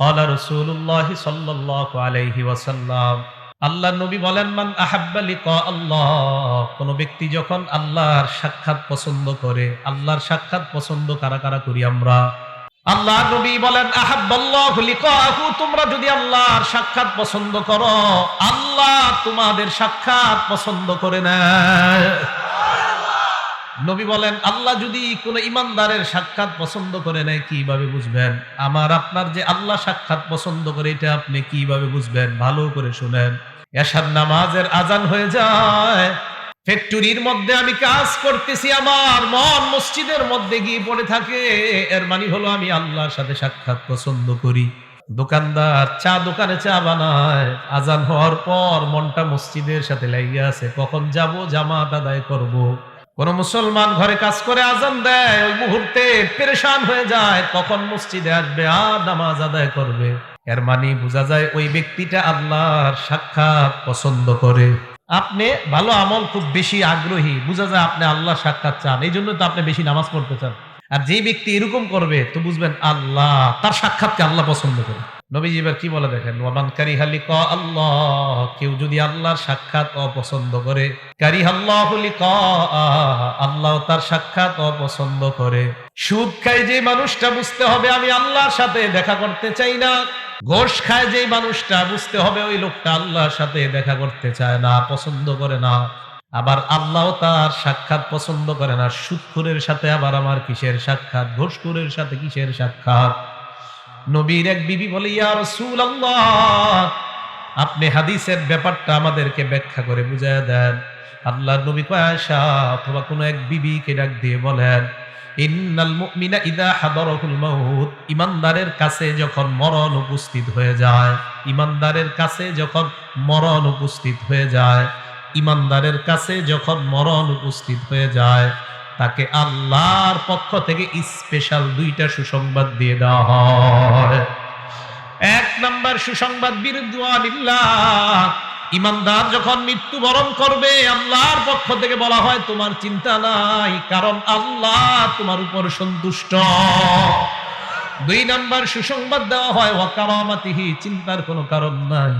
ক্বালা রাসূলুল্লাহ সাল্লাল্লাহু আলাইহি ওয়াসাল্লাম, আল্লাহর নবী বলেন, মান আহাব্বা লিকা আল্লাহ, কোন ব্যক্তি যখন আল্লাহর সাক্ষাৎ পছন্দ করে। আল্লাহর সাক্ষাৎ পছন্দ কারা কারা করি আমরা? আল্লাহর নবী বলেন, আহাব্বাল্লাহু লিকাহু, তোমরা যদি আল্লাহর সাক্ষাৎ পছন্দ করো, আল্লাহ তোমাদের সাক্ষাৎ পছন্দ করে নেয়। নবী বলেন, আল্লাহ যদি কোন ইমানদারের সাক্ষাৎ পছন্দ করে নেয়, কিভাবে বুঝবেন? আমার আপনার যে আল্লাহ সাক্ষাৎ পছন্দ করে, এটা আপনি কিভাবে বুঝবেন? ভালো করে শুনেন। এশার নামাজের আজান হয়ে যায়, ফ্যাক্টরির মধ্যে আমি কাজ করতেছি, আমার মন মসজিদের মধ্যে গিয়ে পড়ে থাকে, এর মানে হলো আমি আল্লাহর সাথে সাক্ষাৎ পছন্দ করি। দোকানদার চা দোকানে চা বানায়, আজান হওয়ার পর মনটা মসজিদের সাথে লেগে আছে, কখন যাব, জামাত আদায় করব। কোন মুসলমান ঘরে কাজ করে আজান দেয়, ওই মুহূর্তে পেরেশান হয়ে যায়, কখন মসজিদে আসবে আর নামাজ আদায় করবে। এর মানে বোঝা যায় ওই ব্যক্তিটা আল্লাহর সাক্ষাৎ পছন্দ করে। আপনি ভালো আমল খুব বেশি আগ্রহী, বোঝা যায় আপনি আল্লাহর সাক্ষাৎ চান, এই জন্য তো আপনি বেশি নামাজ পড়তে চান। আর যে ব্যক্তি এরকম করবে, তো বুঝবেন আল্লাহ তার সাক্ষাৎকে আল্লাহ পছন্দ করে। নবীজি এবার কি বলে দেখেন, ওয়ামান কারিহা লিকা আল্লাহ, কেউ যদি আল্লাহর সাক্ষাৎ অপছন্দ করে, কারিহাল্লাহু লিকা, আল্লাহ তার সাক্ষাৎ অপছন্দ করে। সুদ খায় যে মানুষটা, বুঝতে হবে আমি আল্লাহর সাথে দেখা করতে চাই না। ঘোষ খায় যে মানুষটা, বুঝতে হবে ওই লোকটা আল্লাহর সাথে দেখা করতে চায় না, পছন্দ করে না। আবার আল্লাহ তার সাক্ষাৎ পছন্দ করে না। সুদখোরের সাথে আবার আমার কিসের সাক্ষাৎ, ঘোষখোরের সাথে কিসের সাক্ষাৎ? নবীর এক বিবি বলে, ইয়া রাসূলুল্লাহ, আপনি হাদিসের ব্যাপারটা আমাদেরকে ব্যাখ্যা করে বুঝায় দেন। আল্লাহর নবী কয়, আয়েশা অথবা কোন এক বিবিকে ডাক দিয়ে বলেন, ইন্নাল মুমিনা ইযা হাদারাহুল মাউত, ইমানদারের কাছে যখন মরণ উপস্থিত হয়ে যায়, ইমানদারের কাছে যখন মরণ উপস্থিত হয়ে যায়, ইমানদারের কাছে যখন মরণ উপস্থিত হয়ে যায়, তাকে আল্লাহর পক্ষ থেকে স্পেশাল দুইটা সুসংবাদ দিয়ে দেওয়া হয়। এক নাম্বার সুসংবাদ, বিরদওয়ানিল্লাহ, ইমানদার যখন মৃত্যুবরণ করবে, আল্লাহর পক্ষ থেকে বলা হয় তোমার চিন্তা নাই, কারণ আল্লাহ তোমার উপর সন্তুষ্ট। দুই নাম্বার সুসংবাদ দেওয়া হয়, ওয়া কারামাতিহি, চিন্তার কোনো কারণ নাই,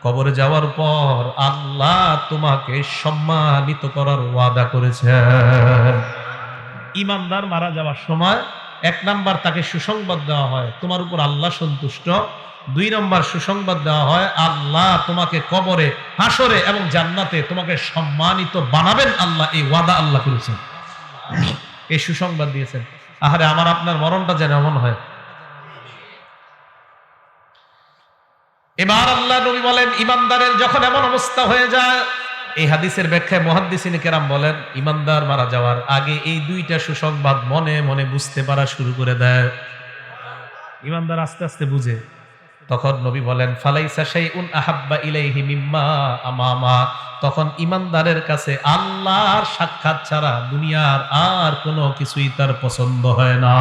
কবরে যাওয়ার পর আল্লাহ তোমাকে সম্মানিত করার ওয়াদা করেছেন। ইমানদার মারা যাওয়ার সময় এক নাম্বার তাকে সুসংবাদ দেওয়া হয়, তোমার উপর আল্লাহ সন্তুষ্ট। দুই নম্বর সুসংবাদ দেওয়া হয়, আল্লাহ তোমাকে কবরে, হাসরে এবং জান্নাতে তোমাকে সম্মানিত বানাবেন, আল্লাহ এই ওয়াদা আল্লাহ করেছেন, এই সুসংবাদ দিয়েছেন। আহারে আমার আপনার মরণটা যেন এমন হয়। এবার আল্লাহ নবী বলেন, ইমানদারের যখন এমন অবস্থা হয়ে যায়, এই হাদিসের ব্যাখ্যায় মুহাদ্দিসিন কেরাম বলেন, ইমানদার মারা যাওয়ার আগে এই দুইটা সুসংবাদ মনে মনে বুঝতে পারা শুরু করে দেয়। ইমানদার আস্তে আস্তে বুঝে। তখন নবী বলেন, ফালাইসা শাইউন আহাব্বা ইলাইহি মিম্মা আমামা, তখন ইমানদারের কাছে আল্লাহর সাক্ষাৎ ছাড়া দুনিয়ার আর কোনো কিছুই তার পছন্দ হয় না।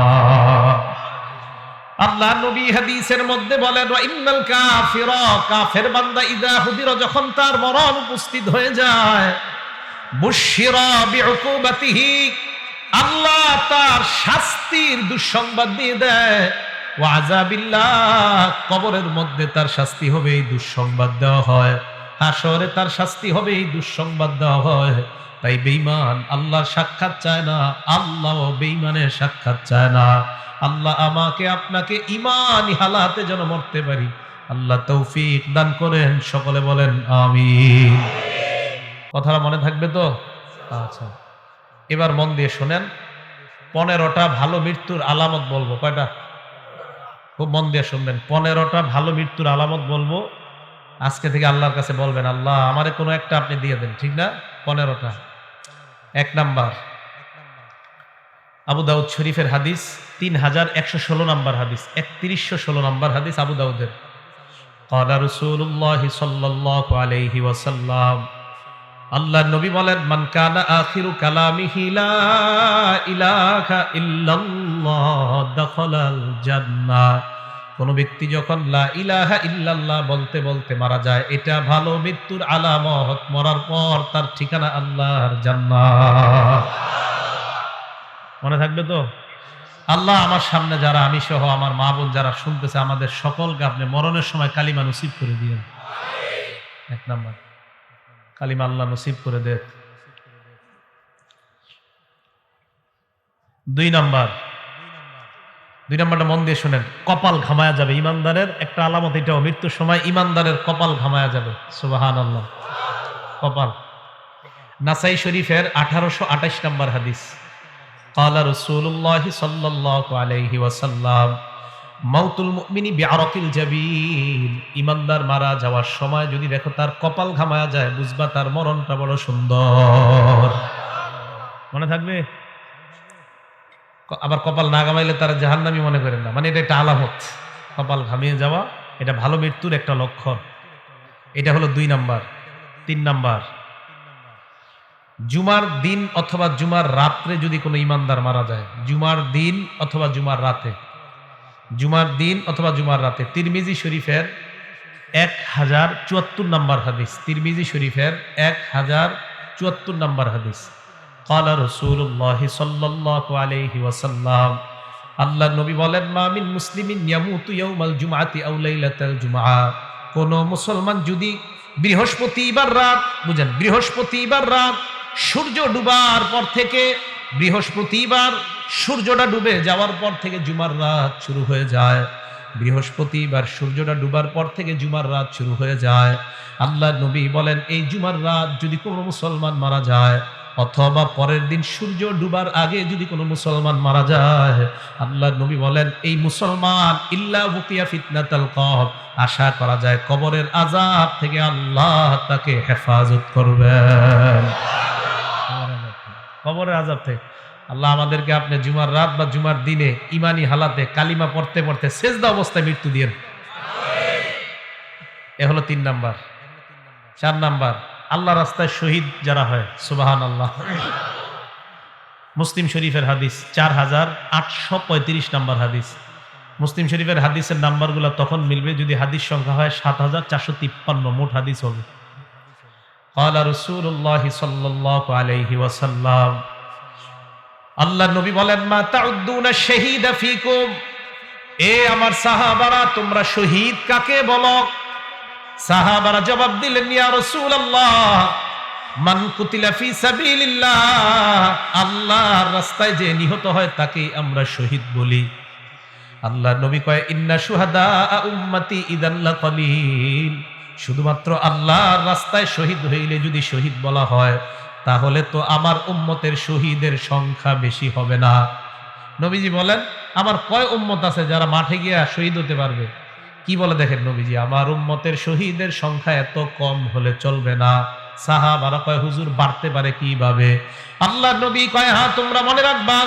আল্লাহ নবী হাদিসের মধ্যে বলেন, ওয়া ইন্নাল কাফিরা, কাফের বান্দা ইযা হুদিরা, যখন তার মরণ উপস্থিত হয়ে যায়, বুশিরা বিউকুবাতিহি, আল্লাহ তার শাস্তির দুঃসংবাদ দিয়ে দেয়, ওয়া আযাবিল্লাহ, কবরের মধ্যে তার শাস্তি হবে এই দুঃসংবাদ দেওয়া হয়, হাসরে তার শাস্তি হবে এই দুঃসংবাদ দেওয়া হয়। তাই বেঈমান আল্লাহর সাক্ষাৎ চায় না, আল্লাহও বেঈমানের সাক্ষাৎ চায় না। আল্লাহ আমাকে আপনাকে ঈমানি হালাতে যেন মরতে পারি, আল্লাহ তৌফিক দান করেন। সকলে বলেন আমিন। কথাটা মনে থাকবে তো? আচ্ছা, এবার মন দিয়ে শোনেন। 15টা ভালো মৃত্যুর আলামত বলবো। কয়টা? খুব মন দিয়ে শুনবেন। 15টা ভালো মৃত্যুর আলামত বলবো। আজকে থেকে আল্লাহর কাছে বলবেন, আল্লাহ আমারে কোনো একটা আপনি দিয়ে দেন, ঠিক না? 15টা। 1 নাম্বার, আবু দাউদ শরীফের হাদিস, 3116 নাম্বার হাদিস, 3116 নাম্বার হাদিস আবু দাউদের। ক্বালা রাসূলুল্লাহ সাল্লাল্লাহু আলাইহি ওয়াসাল্লাম, আল্লাহর নবী বলেন, মান কানা আখিরু কালামিহি লা ইলাহা ইল্লাল্লাহ দাখালাল জান্নাহ, কোন ব্যক্তি যখন লা ইলাহা ইল্লাল্লাহ বলতে বলতে মারা যায়, এটা ভালো মৃত্যুর আলামত। মরার পর তার ঠিকানা আল্লাহর জান্নাত। মনে থাকবে তো? আল্লাহ আমার সামনে যারা, আমি সহ আমার মা বোন যারা শুনতেছে, আমাদের সকলকে আপনি মরণের সময় কালিমা নসিব করে দিয়েন। এক নাম্বার, কালিমা আল্লাহ নসিব করে দেন। দুই নাম্বারটা মন দিয়ে শুনেন, কপাল ঘামায়া যাবে। ইমানদারের একটা আলামত এটাও, মৃত্যুর সময় ইমানদারের কপাল ঘামায়া যাবে। সুবহানাল্লাহ। কপাল। নাসাই শরীফের 1828 নম্বর হাদিস, ক্বালা রাসূলুল্লাহ সাল্লাল্লাহু আলাইহি ওয়াসাল্লাম, মাউতুল মুমিনি বিআরাকিল জাবিন। ইমানদার মারা যাওয়ার সময় যদি দেখো তার কপাল ঘামায়া যায়, বুঝবা তার মরণটা বড় সুন্দর। মনে থাকবে? আবার কপাল না ঘামাইলে তারা জাহান্নামী মনে করেন না, মানে এটা একটা আলামত। কপাল ঘামিয়ে যাওয়া এটা ভালো মৃত্যুর একটা লক্ষণ। এটা হলো 2 নাম্বার। 3 নাম্বার, জুমার দিন অথবা জুমার রাত্রে যদি কোনো ইমানদার মারা যায়, জুমার দিন অথবা জুমার রাতে, জুমার দিন অথবা জুমার রাতে। তিরমিজি শরীফের 1074 নম্বর হাদিস, তিরমিজি শরীফের 1074 নম্বর হাদিস। ক্বালা রাসূলুল্লাহ সাল্লাল্লাহু আলাইহি ওয়াসাল্লাম, আল্লাহর নবী বলেন, মা মিন মুসলিমিন ইয়ামুতু ইয়াউমাল জুমআতি আও লাইলাতাল জুমআ। কোন মুসলমান যদি বৃহস্পতিবার রাত, বুঝেন, বৃহস্পতিবার রাত সূর্য ডুবার পর থেকে, বৃহস্পতিবার সূর্যটা ডুবে যাওয়ার পর থেকে জুমার রাত শুরু হয়ে যায়, বৃহস্পতিবার সূর্যটা ডুবার পর থেকে জুমার রাত শুরু হয়ে যায়। আল্লাহর নবী বলেন, এই জুমার রাত যদি কোনো মুসলমান মারা যায়, অথবা পরের দিন সূর্য ডুবার আগে যদি কোনো মুসলমান মারা যায়, আল্লাহর নবী বলেন, এই মুসলমান ইল্লা বুকিয়া ফিতনাতাল কবর, আশা করা যায় কবরের আযাব থেকে আল্লাহ তাকে হেফাজত করবেন। কবরের আযাব থেকে আল্লাহ আমাদেরকে আপনি জুমার রাত বা জুমার দিনে ইমানি হালাতে কালিমা পড়তে পড়তে সেজদা অবস্থায় মৃত্যু দিয়েন। এ হলো 3 নাম্বার। 4 নাম্বার, আল্লাহ রাস্তায় শহীদ যারা হয়, সুবহানাল্লাহ। মুসলিম শরীফের হাদিস 4835 নাম্বার হাদিস। মুসলিম শরীফের হাদিসের নাম্বারগুলো তখন মিলবে যদি হাদিস সংখ্যা হয় 7453, মোট হাদিস হবে। ক্বালা রাসূলুল্লাহ সাল্লাল্লাহু আলাইহি ওয়াসাল্লাম, আল্লাহর নবী বলেন, মা তাউদ্দুনা শাহীদা ফীকুম। এ আমার সাহাবারা, তোমরা শহীদ কাকে বলো? সাহাবারা জবাব দিলেন, ইয়া রাসূলুল্লাহ, মান কুতিলা ফি সাবিলিল্লাহ, আল্লাহর রাস্তায় যে নিহত হয় তাকেই আমরা শহীদ বলি। আল্লাহর নবী কয়, ইন্না শুহাদা উম্মতি ইযান লাকালিল। শুধুমাত্র আল্লাহর রাস্তায় শহীদ হইলে যদি শহীদ বলা হয়, তাহলে তো আমার উম্মতের শহীদের সংখ্যা বেশি হবে না। নবীজি বলেন, আমার কয় উম্মত আছে যারা মাঠে গিয়া শহীদ হতে পারবে? কি বলে দেখেন নবীজি, আমার উম্মতের শহীদের সংখ্যা এত কম হলে চলবে না। সাহাবারা কয়, হুজুর বাড়তে পারে কিভাবে? আল্লাহ নবী কয়, হ্যাঁ, তোমরা মনে রাখবা,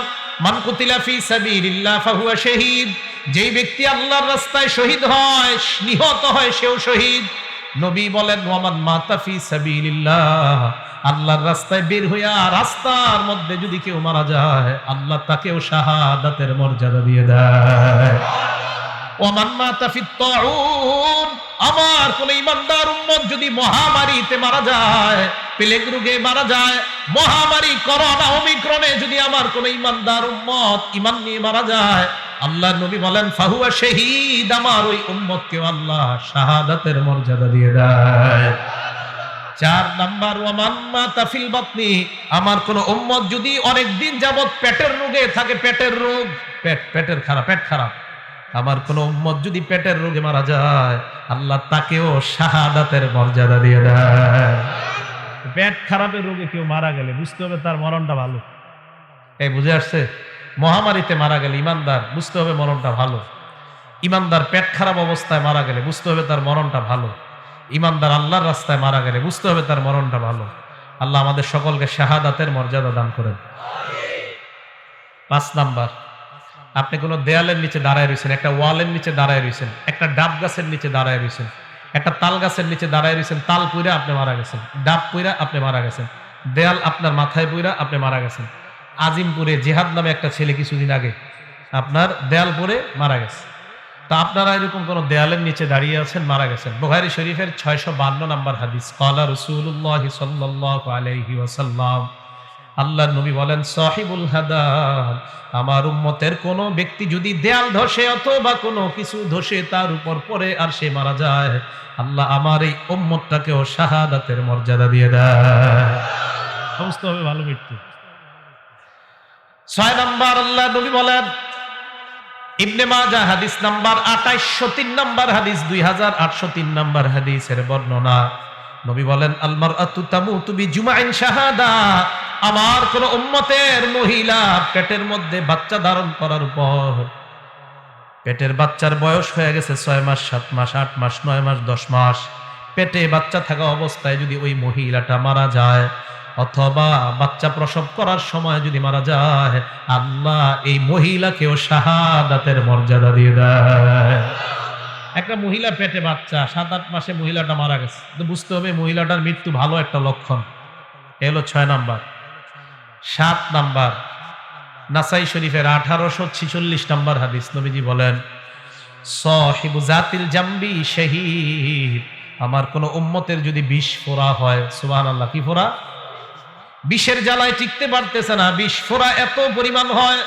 মান কুতিলা ফি সাবিলিল্লাহ ফাহুয়া শাহীদ। যেই ব্যক্তি আল্লাহর রাস্তায় শহীদ হয়, নিহত হয়, সেও শহীদ। নবী বলেন, ওয়ামান মাতা ফি সাবিলিল্লাহ, আল্লাহর রাস্তায় বের হইয়া রাস্তার মধ্যে যদি কেউ মারা যায়, আল্লাহ তাকেও শাহাদাতের মর্যাদা দিয়ে দেয়। ওয়ামান মাতা ফিত তাউন, আমার কোন ইমানদার উম্মত যদি মহামারীতে মারা যায়, প্লেগ রোগে মারা যায়, মহামারী করোনা ওমিক্রনে যদি আমার কোন ইমানদার উম্মত ইমান নিয়ে মারা যায়, আল্লাহর নবী বলেন, ফাহুয়া শাহীদ, আমার ওই উম্মতকেও আল্লাহ শাহাদাতের মর্যাদা দিয়ে দেয়। 4 নাম্বার, ওয়ামান মাতা ফিল বাতনি, আমার কোন উম্মত যদি অনেক দিন যাবত পেটের রোগে থাকে, পেটের রোগ, পেটের খারাপ, পেট খারাপ, আমার কোন উম্মত যদি পেটের রোগে মারা যায়, আল্লাহ তাকেও শাহাদাতের মর্যাদা দিয়ে দেয়। পেট খারাপের রোগে কেউ মারা গেলে বুঝতে হবে তার মরণটা ভালো। এই বুঝে আসছে? মহামারীতে মারা গেলে ইমানদার, বুঝতে হবে মরণটা ভালো। ইমানদার পেট খারাপ অবস্থায় মারা গেলে বুঝতে হবে তার মরণটা ভালো। ইমানদার আল্লাহর রাস্তায় মারা গেলে বুঝতে হবে তার মরণটা ভালো। আল্লাহ আমাদের সকলকে শাহাদাতের মর্যাদা দান করেন। 5 নাম্বার, আপনি কোনো দেয়ালের নিচে দাঁড়ায় রয়েছেন, একটা ওয়ালের নিচে দাঁড়ায় রয়েছেন, একটা ডাব গাছের নিচে দাঁড়ায় রয়েছেন, একটা তাল গাছের নিচে দাঁড়ায় রয়েছেন, তাল পুইরা আপনি মারা গেছেন, ডাব পুইরা আপনি মারা গেছেন, দেয়াল আপনার মাথায় পুইরা আপনি মারা গেছেন। আজিমপুরে জিহাদ নামে একটা ছেলে কিছুদিন আগে আপনার দেয়াল পরে মারা গেছে। তা আপনারা এরকম কোন দেয়ালের নিচে দাঁড়িয়ে আছেন, মারা গেছেন। বুখারী শরীফের 652 নম্বর হাদিস, ক্বালা রাসূলুল্লাহ সাল্লাল্লাহু আলাইহি ওয়াসাল্লাম, আল্লাহর নবী বলেন সাহিবুল হাদাদ, আমার উম্মতের কোন ব্যক্তি যদি দেয়াল ধসে অথবা কোনো কিছু ধসে তার উপর পড়ে আর সে মারা যায়, আল্লাহ আমার এই উম্মতটাকেও শাহাদাতের মর্যাদা দিয়ে দেয়। সমস্ত হবে ভালো মৃত্যু। 6 নাম্বার আল্লাহ নবী বলেন, ইবনে মাজাহ হাদিস নাম্বার 2803 নাম্বার হাদিস, 2803 নাম্বার হাদিসের বর্ণনা। নবী বলেন আল মারআতু তামুতু বিজুমাইন শাহাদা, আমার কোন উম্মতের মহিলা পেটের মধ্যে বাচ্চা ধারণ করার পর, পেটের বাচ্চার বয়স হয়ে গেছে 6 মাস 7 মাস 8 মাস 9 মাস 10 মাস, পেটে বাচ্চা থাকা অবস্থায় যদি ওই মহিলাটা মারা যায় অথবা বাচ্চা প্রসব করার সময় যদি মারা যায়, আল্লাহ এই মহিলাকেও শাহাদাতের মর্যাদা দিয়ে দেয়। একটা মহিলা পেটে বাচ্চা 7-8 মাসে মহিলাটা মারা গেছে, তো বুঝতে হবে মহিলাটার মৃত্যু ভালো একটা লক্ষণ। এ হলো 6 নাম্বার। 7 নাম্বার নাসাই শরীফের 1846 নাম্বার হাদিস, নবীজি বলেন সাহিবু জাতিল জামবি শহীদ, আমার কোন উম্মতের যদি বিষ ফোড়া হয়, সুবহানাল্লাহ, কি ফোড়া? বিষের জ্বালায় টিকতে পারতেছে না, বিষ ফোড়া এত পরিমাণ হয়,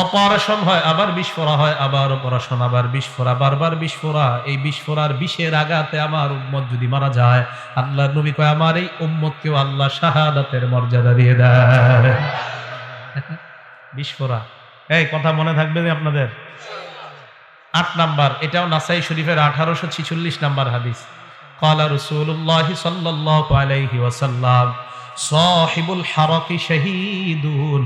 অপারেশন হয়, আবার বিষ ফোড়া হয়, আবার অপারেশন, আবার বিষ ফোড়া, বারবার বিষ ফোড়া। এই বিষ ফোড়ার বিষের আঘাতে আমার উম্মত যদি মারা যায়, আল্লাহর নবী কয় আমার এই উম্মতকেও আল্লাহ শাহাদাতের মর্যাদা দিয়ে দেয়। বিষ ফোড়া, এই কথা মনে থাকবে আপনাদের। 8 নাম্বার, এটাও নাসাই শরীফের 1846 নাম্বার হাদিস। ক্বালা রাসূলুল্লাহ সাল্লাল্লাহু আলাইহি ওয়াসাল্লাম সাহিবুল হারাকি শাহীদুন,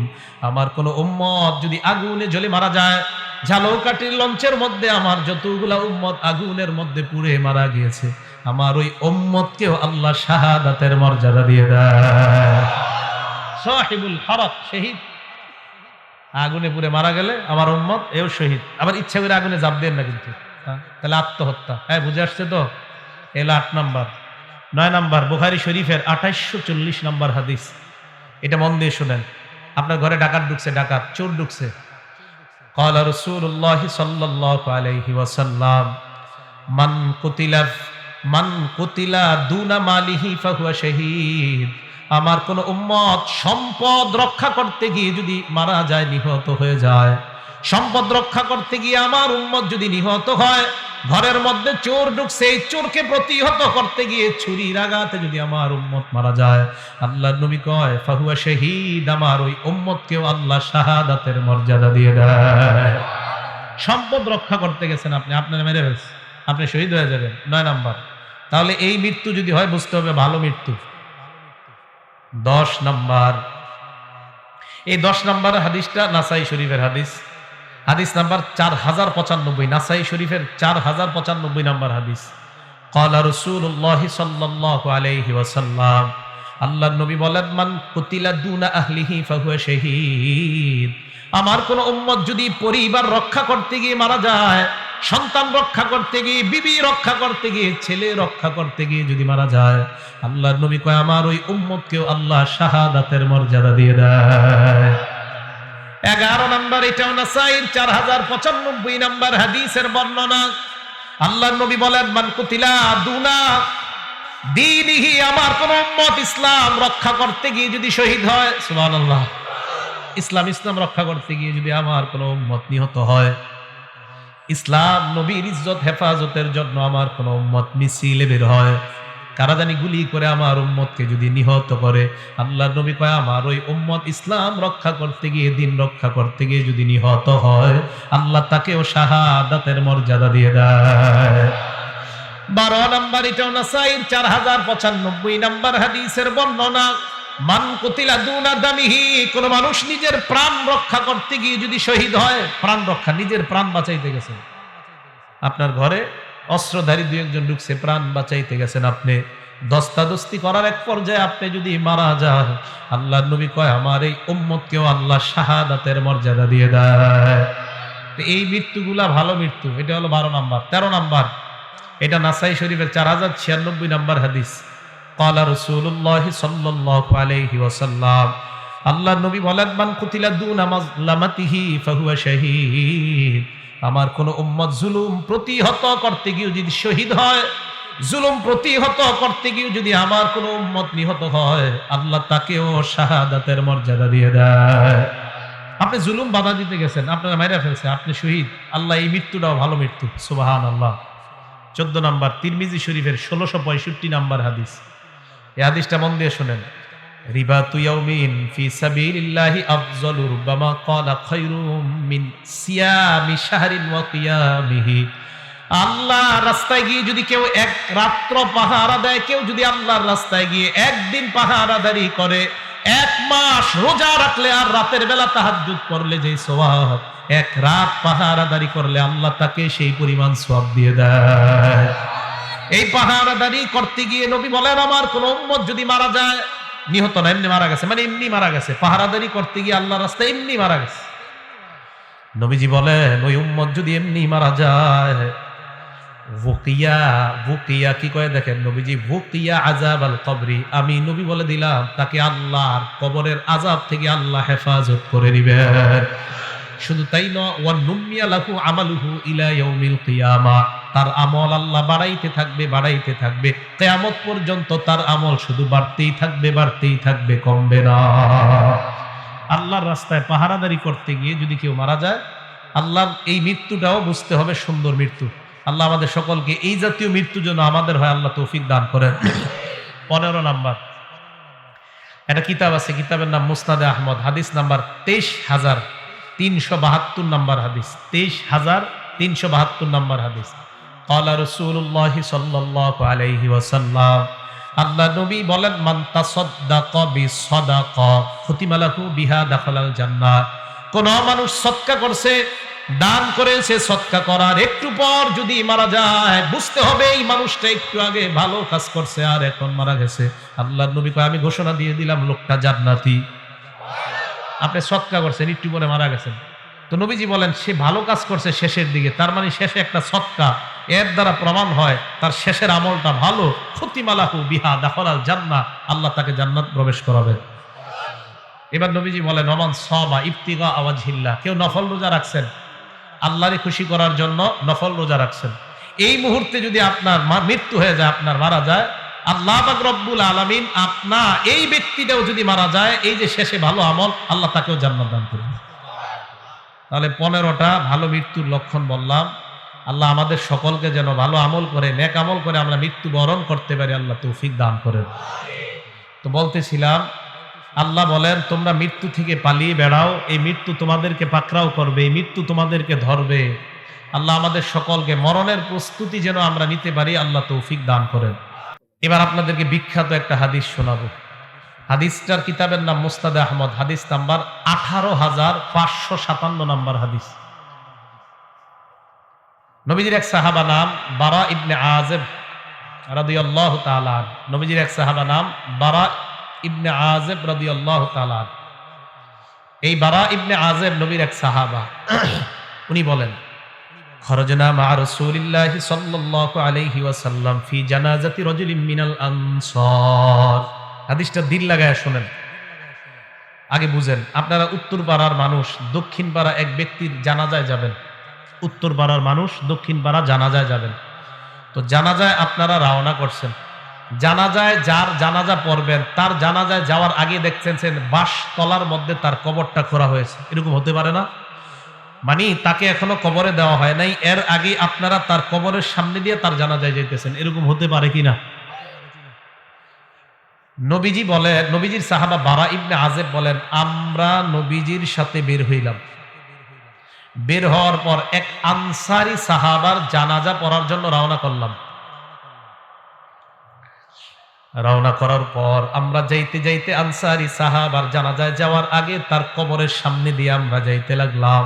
আমার কোন উম্মত যদি আগুনে জ্বলে মারা যায়, ঝালকাঠির লঞ্চের মধ্যে আমার যতগুলা উম্মত আগুনের মধ্যে পুড়ে মারা গিয়েছে, আমার ওই উম্মতকেও আল্লাহ শাহাদাতের মর্যাদা দিয়ে দেয়। সাহিবুল হারাক শহীদ, আগুনে পুড়ে মারা গেলে আমার উম্মত এও শহীদ। আবার ইচ্ছা করে আগুনে জাপ দেন না কিন্তু, তাহলে আত্মহত্যা। হ্যাঁ, বুঝে আসছে তো? এলো 8 নাম্বার। 9 নাম্বার বুখারী শরীফের 2840 নাম্বার হাদিস, এটা মন দিয়ে শুনেন। আপনার ঘরে ডাকাত ঢুকছে, ডাকাত চোর ঢুকছে। ক্বালা রাসূলুল্লাহ সাল্লাল্লাহু আলাইহি ওয়াসাল্লাম মান কুতিলা দুনা মালিহি ফাহুয়া শাহীদ, আমার কোন উম্মত সম্পদ রক্ষা করতে গিয়ে যদি মারা যায়, নিহত হয়ে যায়, সম্পদ রক্ষা করতে গিয়ে আমার উম্মত যদি নিহত হয়, ঘরের মধ্যে চোর ঢুকছে, এই চোরকে প্রতিহত করতে গিয়ে ছুরির আঘাতে যদি আমার উম্মত মারা যায়, আল্লাহর নবী কয় ফাহুয়া শাহীদ, আমার ওই উম্মতকেও আল্লাহ শাহাদাতের মর্যাদা দিয়ে দেয়। সম্পদ রক্ষা করতে গেছেন আপনি, আপনার মেরে ফেলছে, আপনি শহীদ হয়ে যাবেন। 9 নাম্বার। তাহলে এই মৃত্যু যদি হয় বুঝতে হবে ভালো মৃত্যু। 10 নাম্বার, এই 10 নাম্বার হাদিসটা নাসাই শরীফের হাদিস, হাদিস নাম্বার 4095, নাসাই শরীফের 4095 নাম্বার হাদিস। ক্বালা রাসূলুল্লাহ সাল্লাল্লাহু আলাইহি ওয়াসাল্লাম, আল্লাহর নবী বলেন মান কুতিলা দুনা আহলিহি ফাহুয়া শাহীদ, আমার কোন উম্মত যদি পরিবার রক্ষা করতে গিয়ে মারা যায়, সন্তান রক্ষা করতে গিয়ে, বিবি রক্ষা করতে গিয়ে, ছেলে রক্ষা করতে গিয়ে যদি মারা যায়, আল্লাহর নবী কয় আমার ওই উম্মতকেও আল্লাহ শাহাদাতের মর্যাদা দিয়ে দেয়। 11 নাম্বার, এটাও নাসাইর 4095 নাম্বার হাদিসের বর্ণনা। আল্লাহর নবী বলেন মান কুতিলা দুনা দীনিহি, আমার কোন উম্মত ইসলাম রক্ষা করতে গিয়ে যদি শহীদ হয়, সুবহানাল্লাহ, ইসলাম রক্ষা করতে গিয়ে যদি আমার কোন উম্মত নিহত হয়, ইসলাম নবীর ইজ্জত হেফাজতের জন্য আমার কোন উম্মত মিছিলে বের হয়, কারা জানি গুলি করে আমার উম্মতকে যদি নিহত করে, আল্লাহর নবী কয় আমার ওই উম্মত ইসলাম রক্ষা করতে গিয়ে, দিন রক্ষা করতে গিয়ে যদি নিহত হয়, আল্লাহ তাকেও শাহাদাতের মর্যাদা দিয়ে দেয়। 12 নাম্বার, এটাও নাসাইর 4095 নাম্বার হাদিসের বর্ণনা। মান কুতিলা দুনা দামিহি, কোন মানুষ নিজের প্রাণ রক্ষা করতে গিয়ে যদি শহীদ হয়, প্রাণ রক্ষা, নিজের প্রাণ বাঁচাইতে গেছেন, আপনার ঘরে অস্ত্রধারী 2-1 জন ঢুকছে, প্রাণ বাঁচাইতে গেছেন আপনি, দস্তাদস্তি করার এক পর্যায়ে আপনি যদি মারা যান, আল্লাহর নবী কয় আমার এই উম্মতকেও আল্লাহ শাহাদাতের মর্যাদা দিয়ে দেয়। এই মৃত্যুগুলা ভালো মৃত্যু। এটা হলো 12 নাম্বার। 13 নাম্বার, এটা নাসাই শরীফের 4096 নাম্বার হাদিস। ক্বালা রাসূলুল্লাহ সাল্লাল্লাহু আলাইহি ওয়াসাল্লাম, আল্লাহর নবী বলেন মান কুতিলা দুনা মাজলামাতিহি ফাহুয়া শাহীদ, আমার কোন উম্মত জুলুম প্রতিহত করতে গিয়ে যদি শহীদ হয়, জুলুম প্রতিহত করতে গিয়ে যদি আমার কোনো উম্মত নিহত হয়, আল্লাহ তাকেও শাহাদাতের মর্যাদা দিয়ে দেয়। আপনি জুলুম বাধা দিতে গেছেন, আপনারা মাইরা ফেলছে, আপনি শহীদ, আল্লাহ এই মৃত্যুটাও ভালো মৃত্যু। সুবহানাল্লাহ। 14 নম্বর তিরমিজি শরীফের 1665 নম্বর হাদিস। এই হাদিসটা মন দিয়ে শুনেন। রিবাতু ইয়াউমিন ফি সাবিলিল্লাহি আফযালু রুব্বামা ক্বালা খায়রুম মিন সিয়ামি শাহরিন ওয়া কিয়ামিহি। আল্লাহ রাস্তায় গিয়ে যদি কেউ এক রাত্র পাহারা দেয়, কেউ যদি আল্লাহর রাস্তায় গিয়ে একদিন পাহারাদারি করে, এক মাস রোজা রাখলে আর রাতের বেলা তাহাজ্জুদ পড়লে যে সওয়াব, এক রাত পাহারাদারি করলে আল্লাহ তাকে সেই পরিমাণ সওয়াব দিয়ে দেয়। এই পাহারাদারি করতে গিয়ে নবী বলেন, আমার কোন উম্মত যদি মারা যায়, নিহত না, এমনি মারা গেছে, মানে এমনি মারা গেছে, পাহারাদারি করতে গিয়ে আল্লাহর রাস্তায় এমনি মারা গেছে, নবীজি বলেন ওই উম্মত যদি এমনি মারা যায়, ওকিয়া, ওকিয়া কি কয় দেখেন নবীজি, ওকিয়া আযাব আল কবরি, আমি নবী বলে দিলাম তাকে আল্লাহর কবরের আযাব থেকে আল্লাহ হেফাজত করে দিবেন। শুধু তাই নয়, ওয়া নুমিয়া লাহু আমালুহু ইলা ইয়াউমিল কিয়ামা, তার আমল আল্লাহ বাড়াইতে থাকবে, বাড়াইতে থাকবে, কিয়ামত পর্যন্ত তার আমল শুধু বাড়তেই থাকবে, বাড়তেই থাকবে, কমবে না। আল্লাহর রাস্তায় পাহারাদারি করতে গিয়ে যদি কেউ মারা যায়, আল্লাহর এই মৃত্যুটাও বুঝতে হবে সুন্দর মৃত্যু। আল্লাহ আমাদের সকলকে এই জাতীয় মৃত্যু যেন আমাদের হয়, আল্লাহ তৌফিক দান করেন। 15 নাম্বার, একটা কিতাব আছে, কিতাবের নাম মুসনাদে আহমদ, হাদিস নাম্বার 23,372 নাম্বার হাদিস, 23,372 নাম্বার হাদিস। ক্বালা রাসূলুল্লাহি সাল্লাল্লাহু আলাইহি ওয়াসাল্লাম, আল্লাহ নবী বলেন, মান তাসাদ্দাকা বিসাদাকা খুতিমা লাহু বিহা দাখালাল জান্নাহ। কোন মানুষ সদকা করছে, দান করেছে, সদকা করার একটু পর যদি মারা যায়, বুঝতে হবে এই মানুষটা একটু আগে ভালো কাজ করছে আর এখন মারা গেছে, আল্লাহর নবী কয় আমি ঘোষণা দিয়ে দিলাম লোকটা জান্নাতি। আপনি সদকা করছেন, একটু পরে মারা গেছেন, তো নবীজি বলেন সে ভালো কাজ করছে শেষের দিকে, তার মানে শেষে একটা সদকা, এর দ্বারা প্রমাণ হয় তার শেষের আমলটা ভালো। খুতিমা লাহু বিহা দাখালাল জান্নাহ, আল্লাহ তাকে জান্নাত প্রবেশ করাবেন। এবার নবীজি বলেন, ওমান সামা ইবতিগা ওয়াজহিল্লাহ, কেউ নফল রোজা রাখছেন, আল্লাহরে খুশি করার জন্য নফল রোজা রাখছেন, এই মুহূর্তে যদি আপনার মৃত্যু হয়ে যায়, আপনার মারা যায়, আল্লাহ পাক রব্বুল আলামিন আপনার এই ব্যক্তিটাও যদি মারা যায়, এই যে শেষে ভালো আমল, আল্লাহ তাকেও জান্নাত দান করবেন। তাহলে 15টা ভালো মৃত্যুর লক্ষণ বললাম। আল্লাহ আমাদের সকলকে যেন ভালো আমল করে, নেক আমল করে আমরা মৃত্যু বরণ করতে পারি, আল্লাহ তৌফিক দান করেন। তো বলতেছিলাম, আল্লাহ বলেন তোমরা মৃত্যু থেকে পালিয়ে বেড়াও, এই মৃত্যু তোমাদেরকে পাকড়াও করবে, এই মৃত্যু তোমাদেরকে ধরবে। আল্লাহ আমাদের সকলকে মরণের প্রস্তুতি যেন আমরা নিতে পারি, আল্লাহ তৌফিক দান করেন। এবার আপনাদেরকে বিখ্যাত একটা হাদিস শোনাবো। হাদিসটার কিতাবের নাম মুসনাদে আহমদ, হাদিস নাম্বার 18,557 নাম্বার হাদিস। নবীজির এক সাহাবা নাম বারা ইবনে আযিব রাদিয়াল্লাহু তাআলা। নবীজির এক সাহাবা নাম বারা ইবনে আযিব রাদিয়াল্লাহু তাআলা। এই বারা ইবনে আযিব নবীর এক সাহাবা। উনি বলেন, খরজনা মা রাসূলিল্লাহি সাল্লাল্লাহু আলাইহি ওয়াসাল্লাম ফি জানাজাতি রাজুলিন মিনাল আনসার। হাদিসটা দিল লাগায় শুনেন, আগে বুঝেন। আপনারা উত্তর পাড়ার মানুষ দক্ষিণ পাড়া এক ব্যক্তির জানাজায় যাবেন, উত্তর পাড়ার মানুষ দক্ষিণ পাড়া জানাজায় যাবেন। তো জানাজায় আপনারা রওনা করছেন, জানাজায় যার জানাজা পড়বেন, তার জানাজায় যাওয়ার আগে দেখছেন বাঁশ তলার মধ্যে তার কবরটা খোঁড়া হয়েছে, এরকম হতে পারে না? মানে তাকে এখনো কবরে দেওয়া হয় নাই, এর আগে আপনারা তার কবরের সামনে দিয়ে তার জানাজায় যাইতেছেন, এরকম হতে পারে কিনা? নবীজি বলেন, নবীজির সাহাবা বারা ইবনে আযিব বলেন, আমরা নবীজির সাথে বের হইলাম। বের হওয়ার পর এক আনসারী সাহাবার জানাজা পড়ার জন্য রওনা করলাম। রওনা করার পর আমরা যাইতে যাইতে আনসারী সাহাবার জানাজায় যাওয়ার আগে তার কবরের সামনে দিয়ে আমরা যাইতে লাগলাম।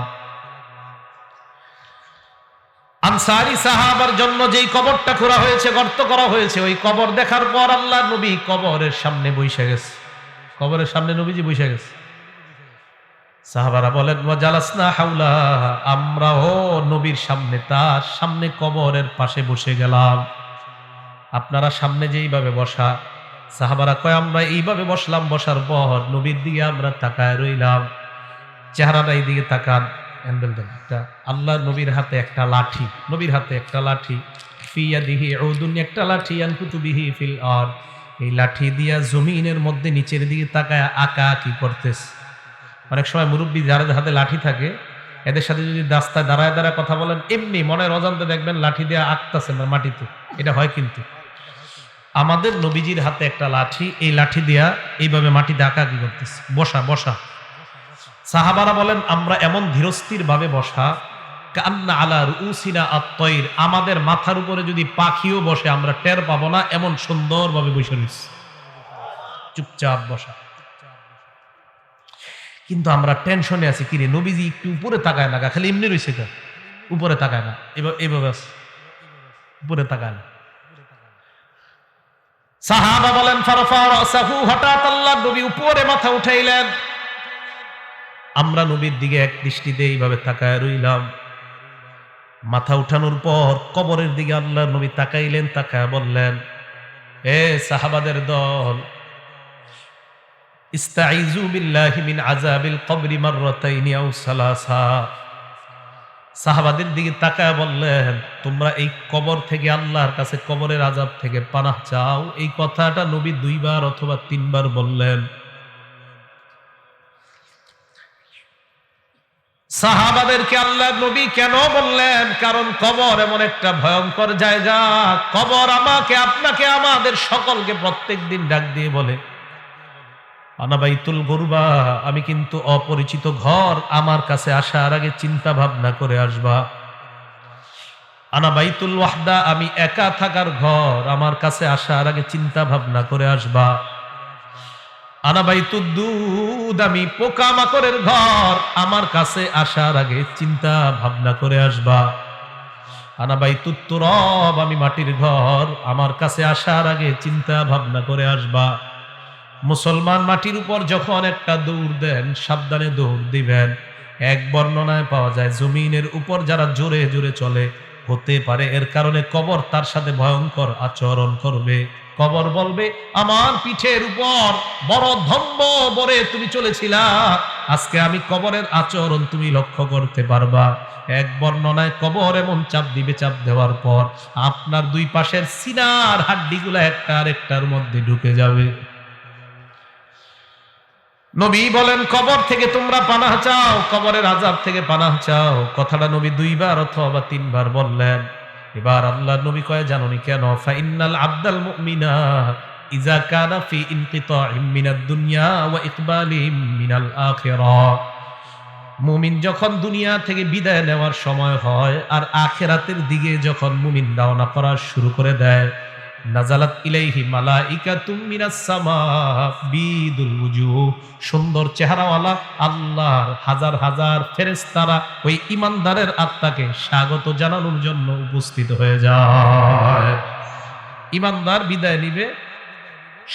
আনসারী সাহাবার জন্য যেই কবরটা খোঁড়া হয়েছে, গর্ত করা হয়েছে, ওই কবর দেখার পর আল্লাহ নবী কবরের সামনে বসে গেছে, কবরের সামনে নবীজি বসে গেছে। সাহাবারা বলেন, ওয়া জালাসনা হাওলা, আমরাও নবীর সামনে, তার সামনে কবরের পাশে বসে গেলাম। আপনারা সামনে যেইভাবে বসা, সাহাবারা কয় আমরা এইভাবে বসলাম, বসার পর নবীর দিকে আমরা তাকায় রইলাম, চেহারাটা এই দিকে তাকান। আল্লাহ নবীর হাতে একটা লাঠি, নবীর হাতে একটা লাঠি, ফি ইয়াদিহি উদুন, একটা লাঠি, ইয়ানকুতু বিহি ফিল আরদ, এই লাঠি দিয়া জমিনের মধ্যে নিচের দিকে তাকায় আঁকা কি করতেছে। অনেক সময় মুরব্বী যাদের হাতে লাঠি থাকে এদের সাথে যদি রাস্তায় দাঁড়ায় দাঁড়ায় কথা বলেন, এমনি মনের অজান্তে দেখবেন লাঠি দিয়ে আঁকতেছেন মাটিতে, এটা হয়। কিন্তু আমাদের নবীজির হাতে একটা লাঠি, এই লাঠি দিয়া এইভাবে মাটিতে আঁকা কি করতেছে, বসা বসা। সাহাবারা বলেন আমরা এমন ধীরস্থির ভাবে বসা, কান্না আলা রুউসিনা আত-তায়র, আমাদের মাথার উপরে যদি পাখিও বসে আমরা টের পাবো না, এমন সুন্দরভাবে বসে রয়েছে, চুপচাপ বসা। কিন্তু আমরা টেনশনে আছি, কিরে নবীজি একটু উপরে তাকায় না, খালি এমনি রয়েছে, উপরে তাকায় না, এইভাবে আছে, উপরে তাকায় না। সাহাবা বলেন ফারফা রাসাহু, হঠাৎ আল্লাহর নবী উপরে মাথা উঠাইলেন। আমরা নবীর দিকে এক দৃষ্টিতে এইভাবে তাকায় রইলাম। মাথা উঠানোর পর কবরের দিকে আল্লাহর নবী তাকাইলেন, তাকায় বললেন, এ সাহাবাদের দল, ইস্তাইযু বিল্লাহি মিন আযাবিল কবরি মাররাতাইনি আও সালাসা। সাহাবাদের দিকে তাকায় বললেন, তোমরা এই কবর থেকে, আল্লাহর কাছে কবরের আযাব থেকে পানাহ চাও। এই কথাটা নবী 2 বার অথবা 3 বার বললেন। সাহাবাদেরকে আল্লাহর নবী কেন বললেন? কারণ কবর এমন একটা ভয়ঙ্কর জায়গা। কবর আমাকে, আপনাকে, আমাদের সকলকে প্রত্যেকদিন ডাক দিয়ে বলে, আনা বাইতুল গুরবা, আমি কিন্তু অপরিচিত ঘর, আমার কাছে আসার আগে চিন্তা ভাবনা করে আসবা। আনা বাইতুল ওয়াহদা, আমি একা থাকার ঘর, আমার কাছে আসার আগে চিন্তা ভাবনা করে আসবা। আনা বাইতুদ দুদ, আমি পোকামাকড়ের ঘর, আমার কাছে আসার আগে চিন্তা ভাবনা করে আসবা। আনা বাইতুত তুরাব, আমি মাটির ঘর, আমার কাছে আসার আগে চিন্তা ভাবনা করে আসবা। মুসলমান মাটির উপর যখন একটা দৌড় দেন, সাবধানে দৌড় দিবেন। এক বর্ণনায় পাওয়া যায়, জমিনের উপর যারা জোরে জোরে চলে, হতে পারে এর কারণে কবর তার সাথে ভয়ঙ্কর আচরণ করবে। কবর বলবে, আমার পিঠের উপর বড় ধম্ম বরে তুমি চলেছিলা, আজকে আমি কবরের আচরণ তুমি লক্ষ্য করতে পারবা। এক বর্ণনায় কবর এমন চাপ দিবে, চাপ দেওয়ার পর আপনার 2 পাশের সিনার হাড্ডিগুলা একটা আরেকটার মধ্যে ঢুকে যাবে। নবী বলেন, কবর থেকে তোমরা পানাহ চাও, কবরের আযাব থেকে পানাহ চাও। কথাটা নবী 2 বার অথবা 3 বার বললেন। এবার আল্লাহর নবী কয়, জানোনি কেন? ফাইন্নাল আবদাল মুমিনা ইযা কানা ফি ইনকিতাইম মিনাদ দুনিয়া ওয়া ইকবালিম মিনাল আখিরাহ। মুমিন যখন দুনিয়া থেকে বিদায় নেওয়ার সময় হয় আর আখিরাতের দিকে যখন মুমিন রওনা করা শুরু করে দেয়, নাজালাত ইলাইহি মালাইকাতুম মিনাস সামা বিদুল ওয়ুজুহ, সুন্দর চেহারাওয়ালা আল্লাহর হাজার হাজার ফেরেশতারা ওই ঈমানদারের আত্মাকে স্বাগত জানানোর জন্য উপস্থিত হয়ে যায়। ঈমানদার বিদায় নিবে,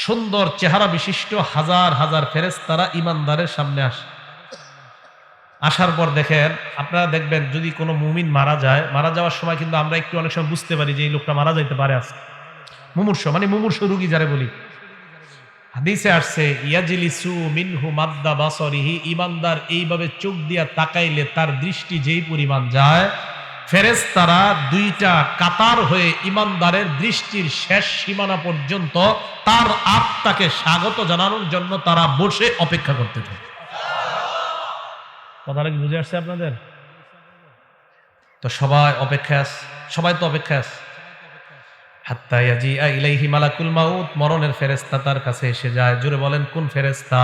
সুন্দর চেহারা বিশিষ্ট হাজার হাজার ফেরেশতারা ঈমানদারের সামনে আসে। আসার পর দেখেন, আপনারা দেখবেন যদি কোনো মুমিন মারা যায়, মারা যাওয়ার সময় কিন্তু আমরা একটু অনেক সময় বুঝতে পারি যে এই লোকটা মারা যাইতে পারে। আছে মুমূর্ষু, মানে মুমূর্ষু রোগী যারে বলি। হাদিসে আসছে, ইয়াজলিসু মিনহু মাদ্দা বাসরিহি, ঈমানদার এইভাবে চোখ দিয়া তাকাইলে তার দৃষ্টি যেই পরিমাণ যায়, ফেরেশতারা 2টা কাতার হয়ে ঈমানদারের দৃষ্টির শেষ সীমানা পর্যন্ত তার আত্মাকে স্বাগত জানানোর জন্য তারা বসে অপেক্ষা করতে থাকে। কথাটা কি বুঝে আসছে আপনাদের? তো সবাই অপেক্ষা আছে, সবাই তো অপেক্ষা আছে। হাত্তা ইয়াজিআ ইলাইহি মালাকুল মাউত, মরণের ফেরেশতা তার কাছে এসে যায়। জোরে বলেন, কোন ফেরেশতা?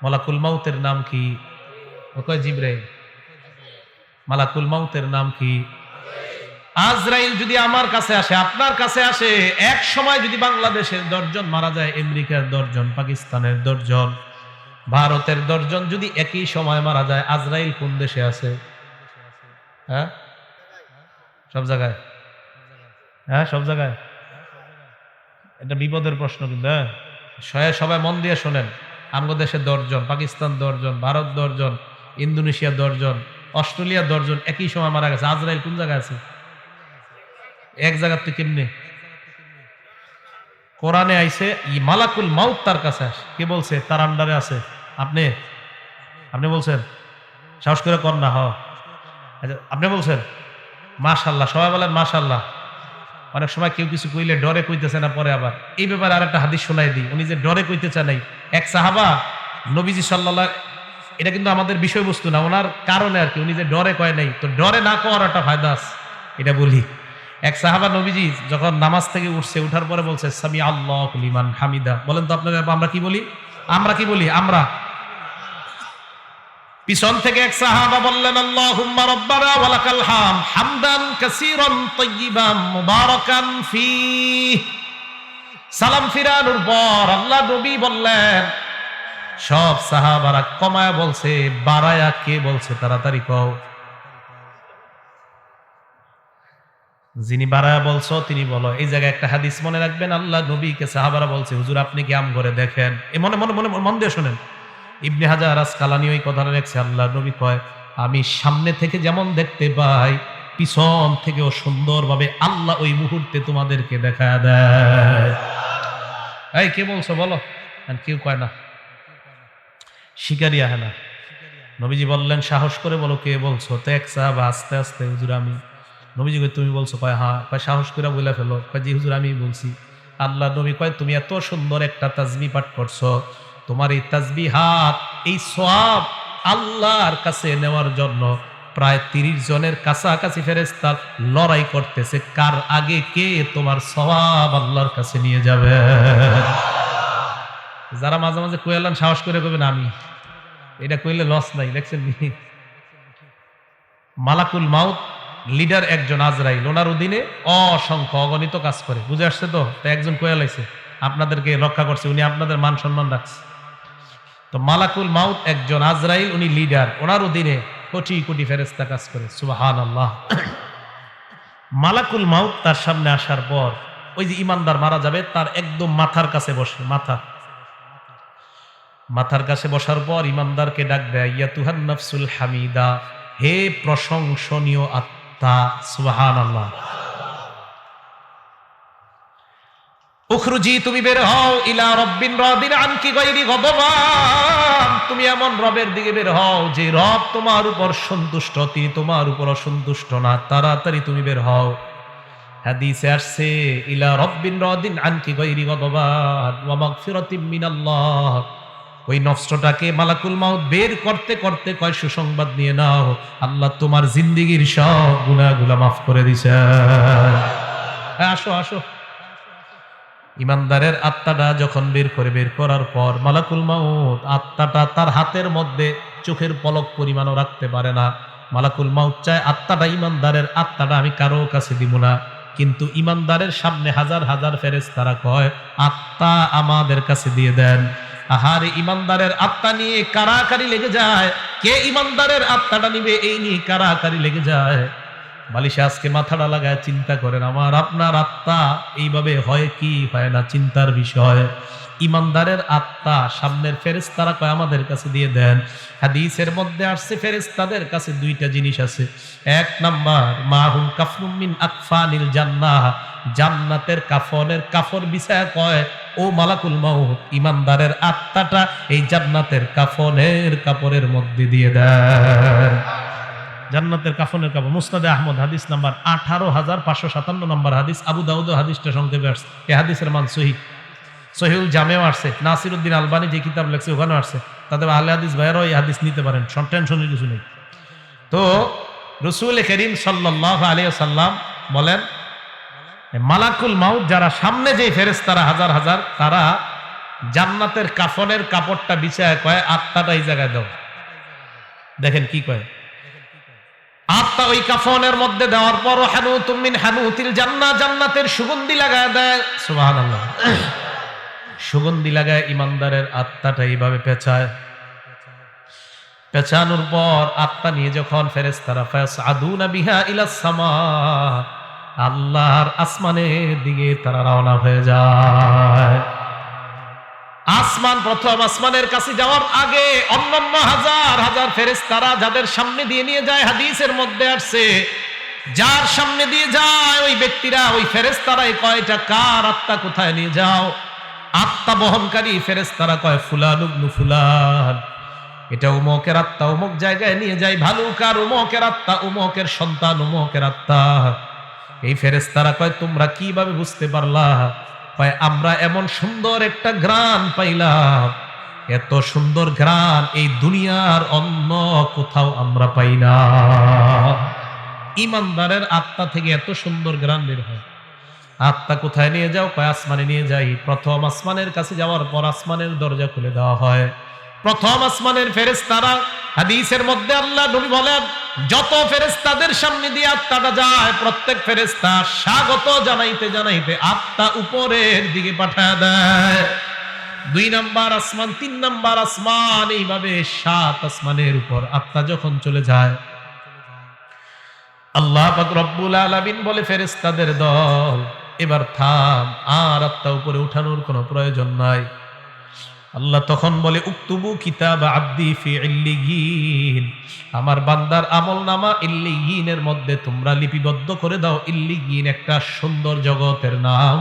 মালাকুল মাউতের নাম কি? ও কয় জিবরাইল। মালাকুল মাউতের নাম কি? আজরাইল। যদি আমার কাছে আসে, আপনার কাছে আসে, এক সময় যদি বাংলাদেশের 10 জন মারা যায়, আমেরিকার 10 জন, পাকিস্তানের 10 জন, ভারতের 10 জন যদি একই সময় মারা যায়, আজরাইল কোন দেশে আছে? হ্যাঁ, সব জায়গায়। হ্যাঁ, সব জায়গায়। এটা বিপদের প্রশ্ন কিন্তু। হ্যাঁ, সবাই মন দিয়ে শোনেন। আমগো দেশে 10 জন, পাকিস্তান 10 জন, ভারত 10 জন, ইন্দোনেশিয়া 10 জন, অস্ট্রেলিয়া 10 জন একই সময় মারা গেছে। আজরাইল কোন জায়গায় আছে? এক জায়গাতে কেমনে? কোরআনে আইছে মালাকুল মাউত তার কাছে আসে। কে বলছে? তার আন্ডারে আছে। আপনি বলছেন? সাহস করে কর না। আচ্ছা, আপনি বলছেন? মাশাআল্লাহ, সবাই বলেন মাশাআল্লাহ। অনেক সময় কেউ কিছু কইলে ডরে কইতেছে না, পরে আবার এই ব্যাপারে আর একটা হাদিস শোনাই দিই। উনি যে ডরে কইতেছে নাই, এক সাহাবা নবীজি সাল্লাল্লাহু, এটা কিন্তু আমাদের বিষয়বস্তু না, ওনার কারণে আর কি, উনি যে ডরে কয় নাই, তো ডরে না কওয়ার একটা ফায়দা আছে, এটা বলি। এক সাহাবা নবীজি যখন নামাজ থেকে উঠছে, উঠার পরে বলছে সামি আল্লাহু লিমান হামিদা। বলেন তো আপনারা আমরা কি বলি? আমরা পিছন থেকে এক সাহাবা বললেন আল্লাহুম্মা রাব্বানা ওয়া লাকাল হাম হামদান কাসীরান তাইয়িবান মুবারাকান ফীহ। সালাম ফিরানোর পর আল্লাহ নবী বললেন, সব সাহাবারা কমায়া বলছে, বাড়ায়া কে বলছে? তাড়াতাড়ি কও। যিনি বাড়ায়া বলছো তিনি বলো। এই জায়গায় একটা হাদিস মনে রাখবেন, আল্লাহ নবীকে সাহাবারা বলছে হুজুর আপনি কি আম করে দেখেন। এ মনে মনে মনে মন দিয়ে শোনেন, ইবনে হাজার আসকালানী ওই কথাটা লেখছে, আল্লাহ নবী কয় আমি সামনে থেকে যেমন দেখতে পাই, পিছন থেকেও সুন্দরভাবে আল্লাহ ওই মুহূর্তে তোমাদেরকে দেখা দেয়। এই কে বলছো বলো? আর কেউ কয় না, শিকারি আহে না। নবীজি বললেন সাহস করে বলো কে বলছো। তো এক সাহাবা আস্তে আস্তে, হুজুর আমি। নবীজি কয় তুমি বলছো? কয় হ্যাঁ। কয় সাহস করে বলে ফেলো। কয় জি হুজুর আমি বলছি। আল্লাহ নবী কয় তুমি এত সুন্দর একটা তাসবিহ পাঠ করছো, তোমার এই তাসবিহাত, এই সওয়াব আল্লাহর কাছে নেওয়ার জন্য প্রায় 30 জনের কাছাকাছি ফেরেশতা লড়াই করতেছে, কার আগে কে তোমার সওয়াব আল্লাহর কাছে নিয়ে যাবে। যারা মাঝে মাঝে কইলেন সাহস করে কইবেন আমি, এটা কইলে লস নাই। দেখছেন মালাকুল মাউত লিডার একজন আজরাইল, ওনার অধীনে অসংখ্য অগণিত কাজ করে। বুঝে আসছে তো? একজন কয়ে লাইছে আপনাদেরকে রক্ষা করছে, উনি আপনাদের মান সম্মান রাখছে। তো মালাকুল মাউত একজন আজরাইল, উনি লিডার, ওনার অধীনে কোটি কোটি ফেরেশতা কাজ করে। সুবহানাল্লাহ। মালাকুল মাউত তার সামনে আসার পর ওই যে ইমানদার মারা যাবে, তার একদম মাথার কাছে বসে, মাথার কাছে বসার পর ইমানদারকে ডাক দেয়, ইয়াতুহান নাফসুল হামিদা, হে প্রশংসনীয় আত্মা। সুবহানাল্লাহ। উখরুজি, তুমি বের হও, ইলা রব্বিন রাদিন আনকি গায়রি গদবান, তুমি এমন রবের দিকে বের হও যে রব তোমার উপর সন্তুষ্ট, তিনি তোমার উপর অসন্তুষ্ট না। তাড়াতাড়ি তুমি বের হও। হাদিসে আসছে ইলা রব্বিন রাদিন আনকি গায়রি গদবান ওয়া মাগফিরাতিম মিনাল্লাহ। ওই নফসটাকে মালাকুল মাউত বের করতে করতে কয় সুসংবাদ নিয়ে নাও, আল্লাহ তোমার জিন্দেগীর সব গুনাহগুলো মাফ করে দিয়েছে। আসো আসো। ইমানদারের আত্মাটা যখন বের করার পর মালাকুল মাউত আত্মাটা তার হাতের মধ্যে চোখের পলক পরিমাণও রাখতে পারে না। মালাকুল মাউত চায় আত্মাটা, ইমানদারের আত্মাটা আমি কারো কাছে দিব না, কিন্তু ইমানদারের সামনে হাজার হাজার ফেরেশতারা কয় আত্মা আমাদের কাছে দিয়ে দেন। আহারে ইমানদারের আত্মা নিয়ে কারাকারি লেগে যায়। কে ইমানদারের আত্মাটা নিবে এই নিয়ে কারাকারি লেগে যায়। বালিশে আজকে মাথাটা লাগায় চিন্তা করেন, আমার আপনার আত্মা এইভাবে হয় কি হয় না, চিন্তার বিষয়। ইমানদারের আত্মা সামনের ফেরেশতারা কয় আমাদের কাছে দিয়ে দেন। হাদিসের মধ্যে আসছে ফেরেশতাদের কাছে দুইটা জিনিস আছে। এক নাম্বার মাহুম কাফনুম মিন আকফানিল জান্নাহ, জান্নাতের কাফনের কাফর বিছায়া কয় ও মালাকুল মাউত, ইমানদারের আত্মাটা এই জান্নাতের কাফনের কাপড়ের মধ্যে দিয়ে দেন। জান্নাতের কাফনের কাপড়। মুসনাদে আহমদ হাদিস নাম্বার 18,557 নম্বর হাদিস। আবু দাউদ হাদিসটা সংক্ষেপে আসছে। এই হাদিসের মান সহিহ। সহিহুল জামেও আসছে। নাসিরউদ্দিন আলবানী যে কিতাব লেখছে ওখানেও আসছে। তাদের আহলে হাদিস ভাইরাও এই হাদিস নিতে পারেন, টেনশনের কিছু নেই। তো রাসূল করিম সাল্লাল্লাহু আলাইহি ওয়াসাল্লাম বলেন, মালাকুল মাউত যারা সামনে যে ফেরেশতারা হাজার হাজার, তারা জান্নাতের কাফনের কাপড়টা বিছায় কয় আত্মাটা এই জায়গায় দাও। দেখেন কি কয়, আত্মা ওই কাফনের মধ্যে দেওয়ার পর হানুতুম মিন হানুতিল জান্নাহ, জান্নাতের সুগন্ধি লাগায় দেয়। সুবহানাল্লাহ। সুগন্ধি লাগায় ইমানদারের আত্মাটা এইভাবে পেঁচায়। পেঁচানোর পর আত্মা নিয়ে যখন ফেরেশতারা ফায়াসআদুনা বিহা ইলাস সামা, আল্লাহর আসমানের দিকে তারা রওনা হয়ে যায়। আসমান, প্রথম আসমানের কাছে যাওয়ার আগে অন্যান্য হাজার হাজার ফেরেশতারা যাদের সামনে দিয়ে নিয়ে যায়, হাদিসের মধ্যে আসছে যার সামনে দিয়ে যায় ওই ব্যক্তিরা, ওই ফেরেশতারাই কয়টা কার আত্মা কোথায় নিয়ে যাও। আত্মা বহনকারী ফেরেশতারা কয় ফুলান ইবনু ফুলান, এটা উমকের আত্মা অমুক জায়গায় নিয়ে যায়। ভালুকার উমকের আত্মা, উমকের সন্তান উমকের আত্মা। এই ফেরেশতারা কয় তোমরা কিভাবে বুঝতে পারলা? কয় আমরা এমন সুন্দর একটা ঘ্রাণ পাইলাম, এত সুন্দর ঘ্রাণ এই দুনিয়ার অন্য কোথাও আমরা পাই না। ইমানদারের আত্মা থেকে এত সুন্দর ঘ্রাণ বের হয়। আত্মা কোথায় নিয়ে যাও? কয় আসমানে নিয়ে যাই। প্রথম আসমানের কাছে যাওয়ার পর আসমানের দরজা খুলে দেওয়া হয়। প্রথম আসমানের ফেরেশতারা, হাদিসের মধ্যে আল্লাহ নবী বলেন, যত ফেরেশতাদের সামনে দিয়ে আত্মাটা যায়, প্রত্যেক ফেরেশতা স্বাগত জানাইতে জানাইতে আত্মা উপরের দিকে পাঠায় দেয়। 2 নাম্বার আসমান, 3 নাম্বার আসমান, এইভাবে 7 আসমানের উপর আত্মা যখন চলে যায়, আল্লাহ পাক রব্বুল আলামিন বলে, ফেরেশতাদের দল এবার থাম, আর আত্মা উপরে উঠানোর কোনো প্রয়োজন নাই। আল্লাহ তখন বলে, উকতুবু কিতাব আব্দি ফি ইল্লিয়িন, আমার বান্দার আমলনামা ইল্লিয়িনের মধ্যে তোমরা লিপিবদ্ধ করে দাও। ইল্লিয়িন একটা সুন্দর জগতের নাম।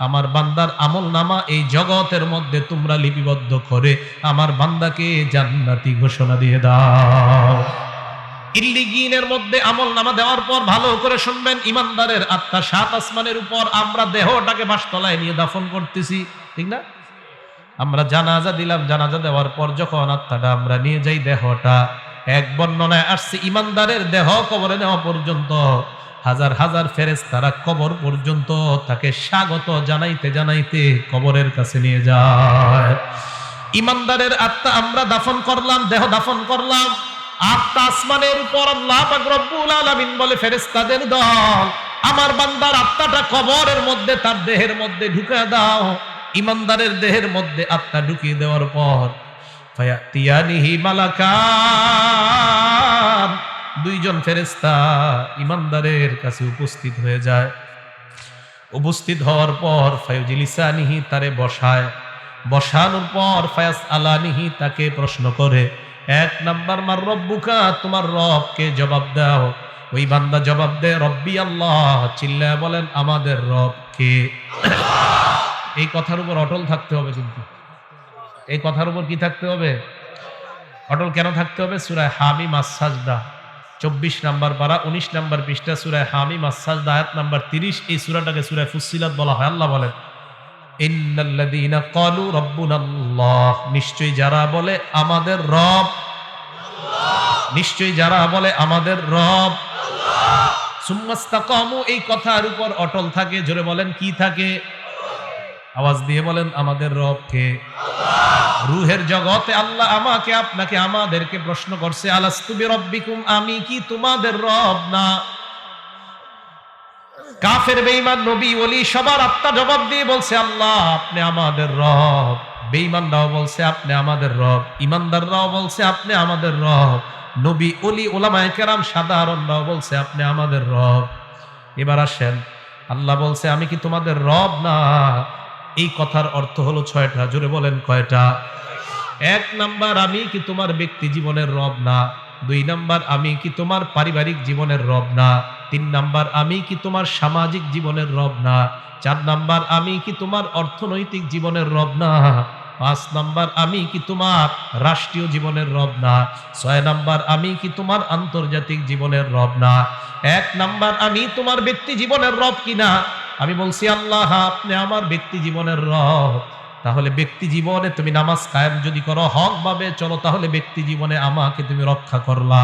আমার বান্দার আমলনামা এই জগতের মধ্যে তোমরা লিপিবদ্ধ করে আমার বান্দাকে জান্নাতি ঘোষণা দিয়ে দাও। ইল্লিয়িনের মধ্যে আমলনামা দেওয়ার পর ভালো করে শুনবেন, ইমানদারের আত্মা 7 আসমানের উপর, আমরা দেহটাকে বাসতলায় নিয়ে দাফন করতেছি, ঠিক না? আমরা জানাজা দিলাম, জানাজা দেওয়ার পর যখন আত্মাটা আমরা নিয়ে যাই, দেহটা, এক বর্ণনায় আসছে ইমানদারের দেহ কবরে নেওয়া পর্যন্ত হাজার হাজার ফেরেশতারা কবর পর্যন্ত তাকে স্বাগত জানাইতে জানাইতে কবরের কাছে নিয়ে যায়। ইমানদারের আত্মা আমরা দাফন করলাম, দেহ দাফন করলাম, আত্মা আসমানের উপর। আল্লাহ পাক রব্বুল আলামিন বলে, ফেরেশতাদের দল আমার বান্দার আত্মাটা কবরের মধ্যে তার দেহের মধ্যে ঢুকিয়ে দাও। ইমানদারের দেহের মধ্যে আত্মা ঢুকিয়ে দেওয়ার পর ফায়াতিয়ানিহি মালাকান, 2 জন ফেরেশতা ইমানদারের কাছে উপস্থিত হয়ে যায়। উপস্থিত হওয়ার পর ফায়ুজিলিসানিহি, তারে বসায়, বসানোর পর ফায়াস আলানিহি, তাকে প্রশ্ন করে। 1 নাম্বার, মার রব্বুকা, তোমার রবকে জবাব দাও। ওই বান্দা জবাব দেয়, রব্বি আল্লাহ, চিল্লায় বলেন আমাদের রব কে। এই কথার উপর অটল থাকতে হবে, কিন্তু এই কথার উপর কি থাকতে হবে? অটল কেন থাকতে হবে? সূরা হামিম আস-সাজদা 24 নাম্বার পারা 19 নাম্বার পৃষ্ঠা, সূরা হামিম আস-সাজদা আয়াত নাম্বার 30। এই সূরাটাকে সূরা ফুসসিলাত বলা হয়। আল্লাহ বলেন, ইন্নাল্লাযীনা ক্বালু রাব্বুনাল্লাহ, নিশ্চয়ই যারা বলে আমাদের রব আল্লাহ, নিশ্চয়ই যারা বলে আমাদের রব আল্লাহ, সুম্মাস্তাকামু, এই কথার উপর অটল থাকে। জোরে বলেন, কি থাকে? আওয়াজ দিয়ে বলেন, আমাদের রব কে? আল্লাহ। রূহের জগতে আল্লাহ আমাকে, আপনাকে, আমাদেরকে প্রশ্ন করছে, আলাস্তু বিরাব্বিকুম, আমি কি তোমাদের রব না? কাফের, বেঈমান, নবী, ওলি সবার আত্মা জবাব দিয়ে বলছে, আল্লাহ আপনি আমাদের রব। বেঈমানরাও বলছে আপনি আমাদের রব, ইমানদাররাও বলছে আপনি আমাদের রব, নবী, ওলি, উলামায়ে কেরাম সাধারণরাও বলছে আপনি আমাদের রব। এবার আসেন, আল্লাহ বলছে আমি কি তোমাদের রব না? এই কথার অর্থ হলো 6টা। জোরে বলেন, কয়টা? 1 নাম্বার, আমি কি তোমার ব্যক্তি জীবনের রব না? 2 নাম্বার, আমি কি তোমার পারিবারিক জীবনের রব না? 3 নাম্বার, আমি কি তোমার সামাজিক জীবনের রব না? 4 নাম্বার, আমি কি তোমার অর্থনৈতিক জীবনের রব না? 5 নাম্বার, আমি কি তোমার রাষ্ট্রীয় জীবনের রব না? 6 নাম্বার, আমি কি তোমার আন্তর্জাতিক জীবনের রব না? 1 নাম্বার, আমি তোমার ব্যক্তি জীবনের রব কিনা? আমি বলছি আল্লাহ আপনি আমার ব্যক্তি জীবনের রব। তাহলে ব্যক্তি জীবনে তুমি নামাজ কায়েম যদি করো, হক ভাবে চলো, তাহলে ব্যক্তি জীবনে আমাকে তুমি রক্ষা করলা।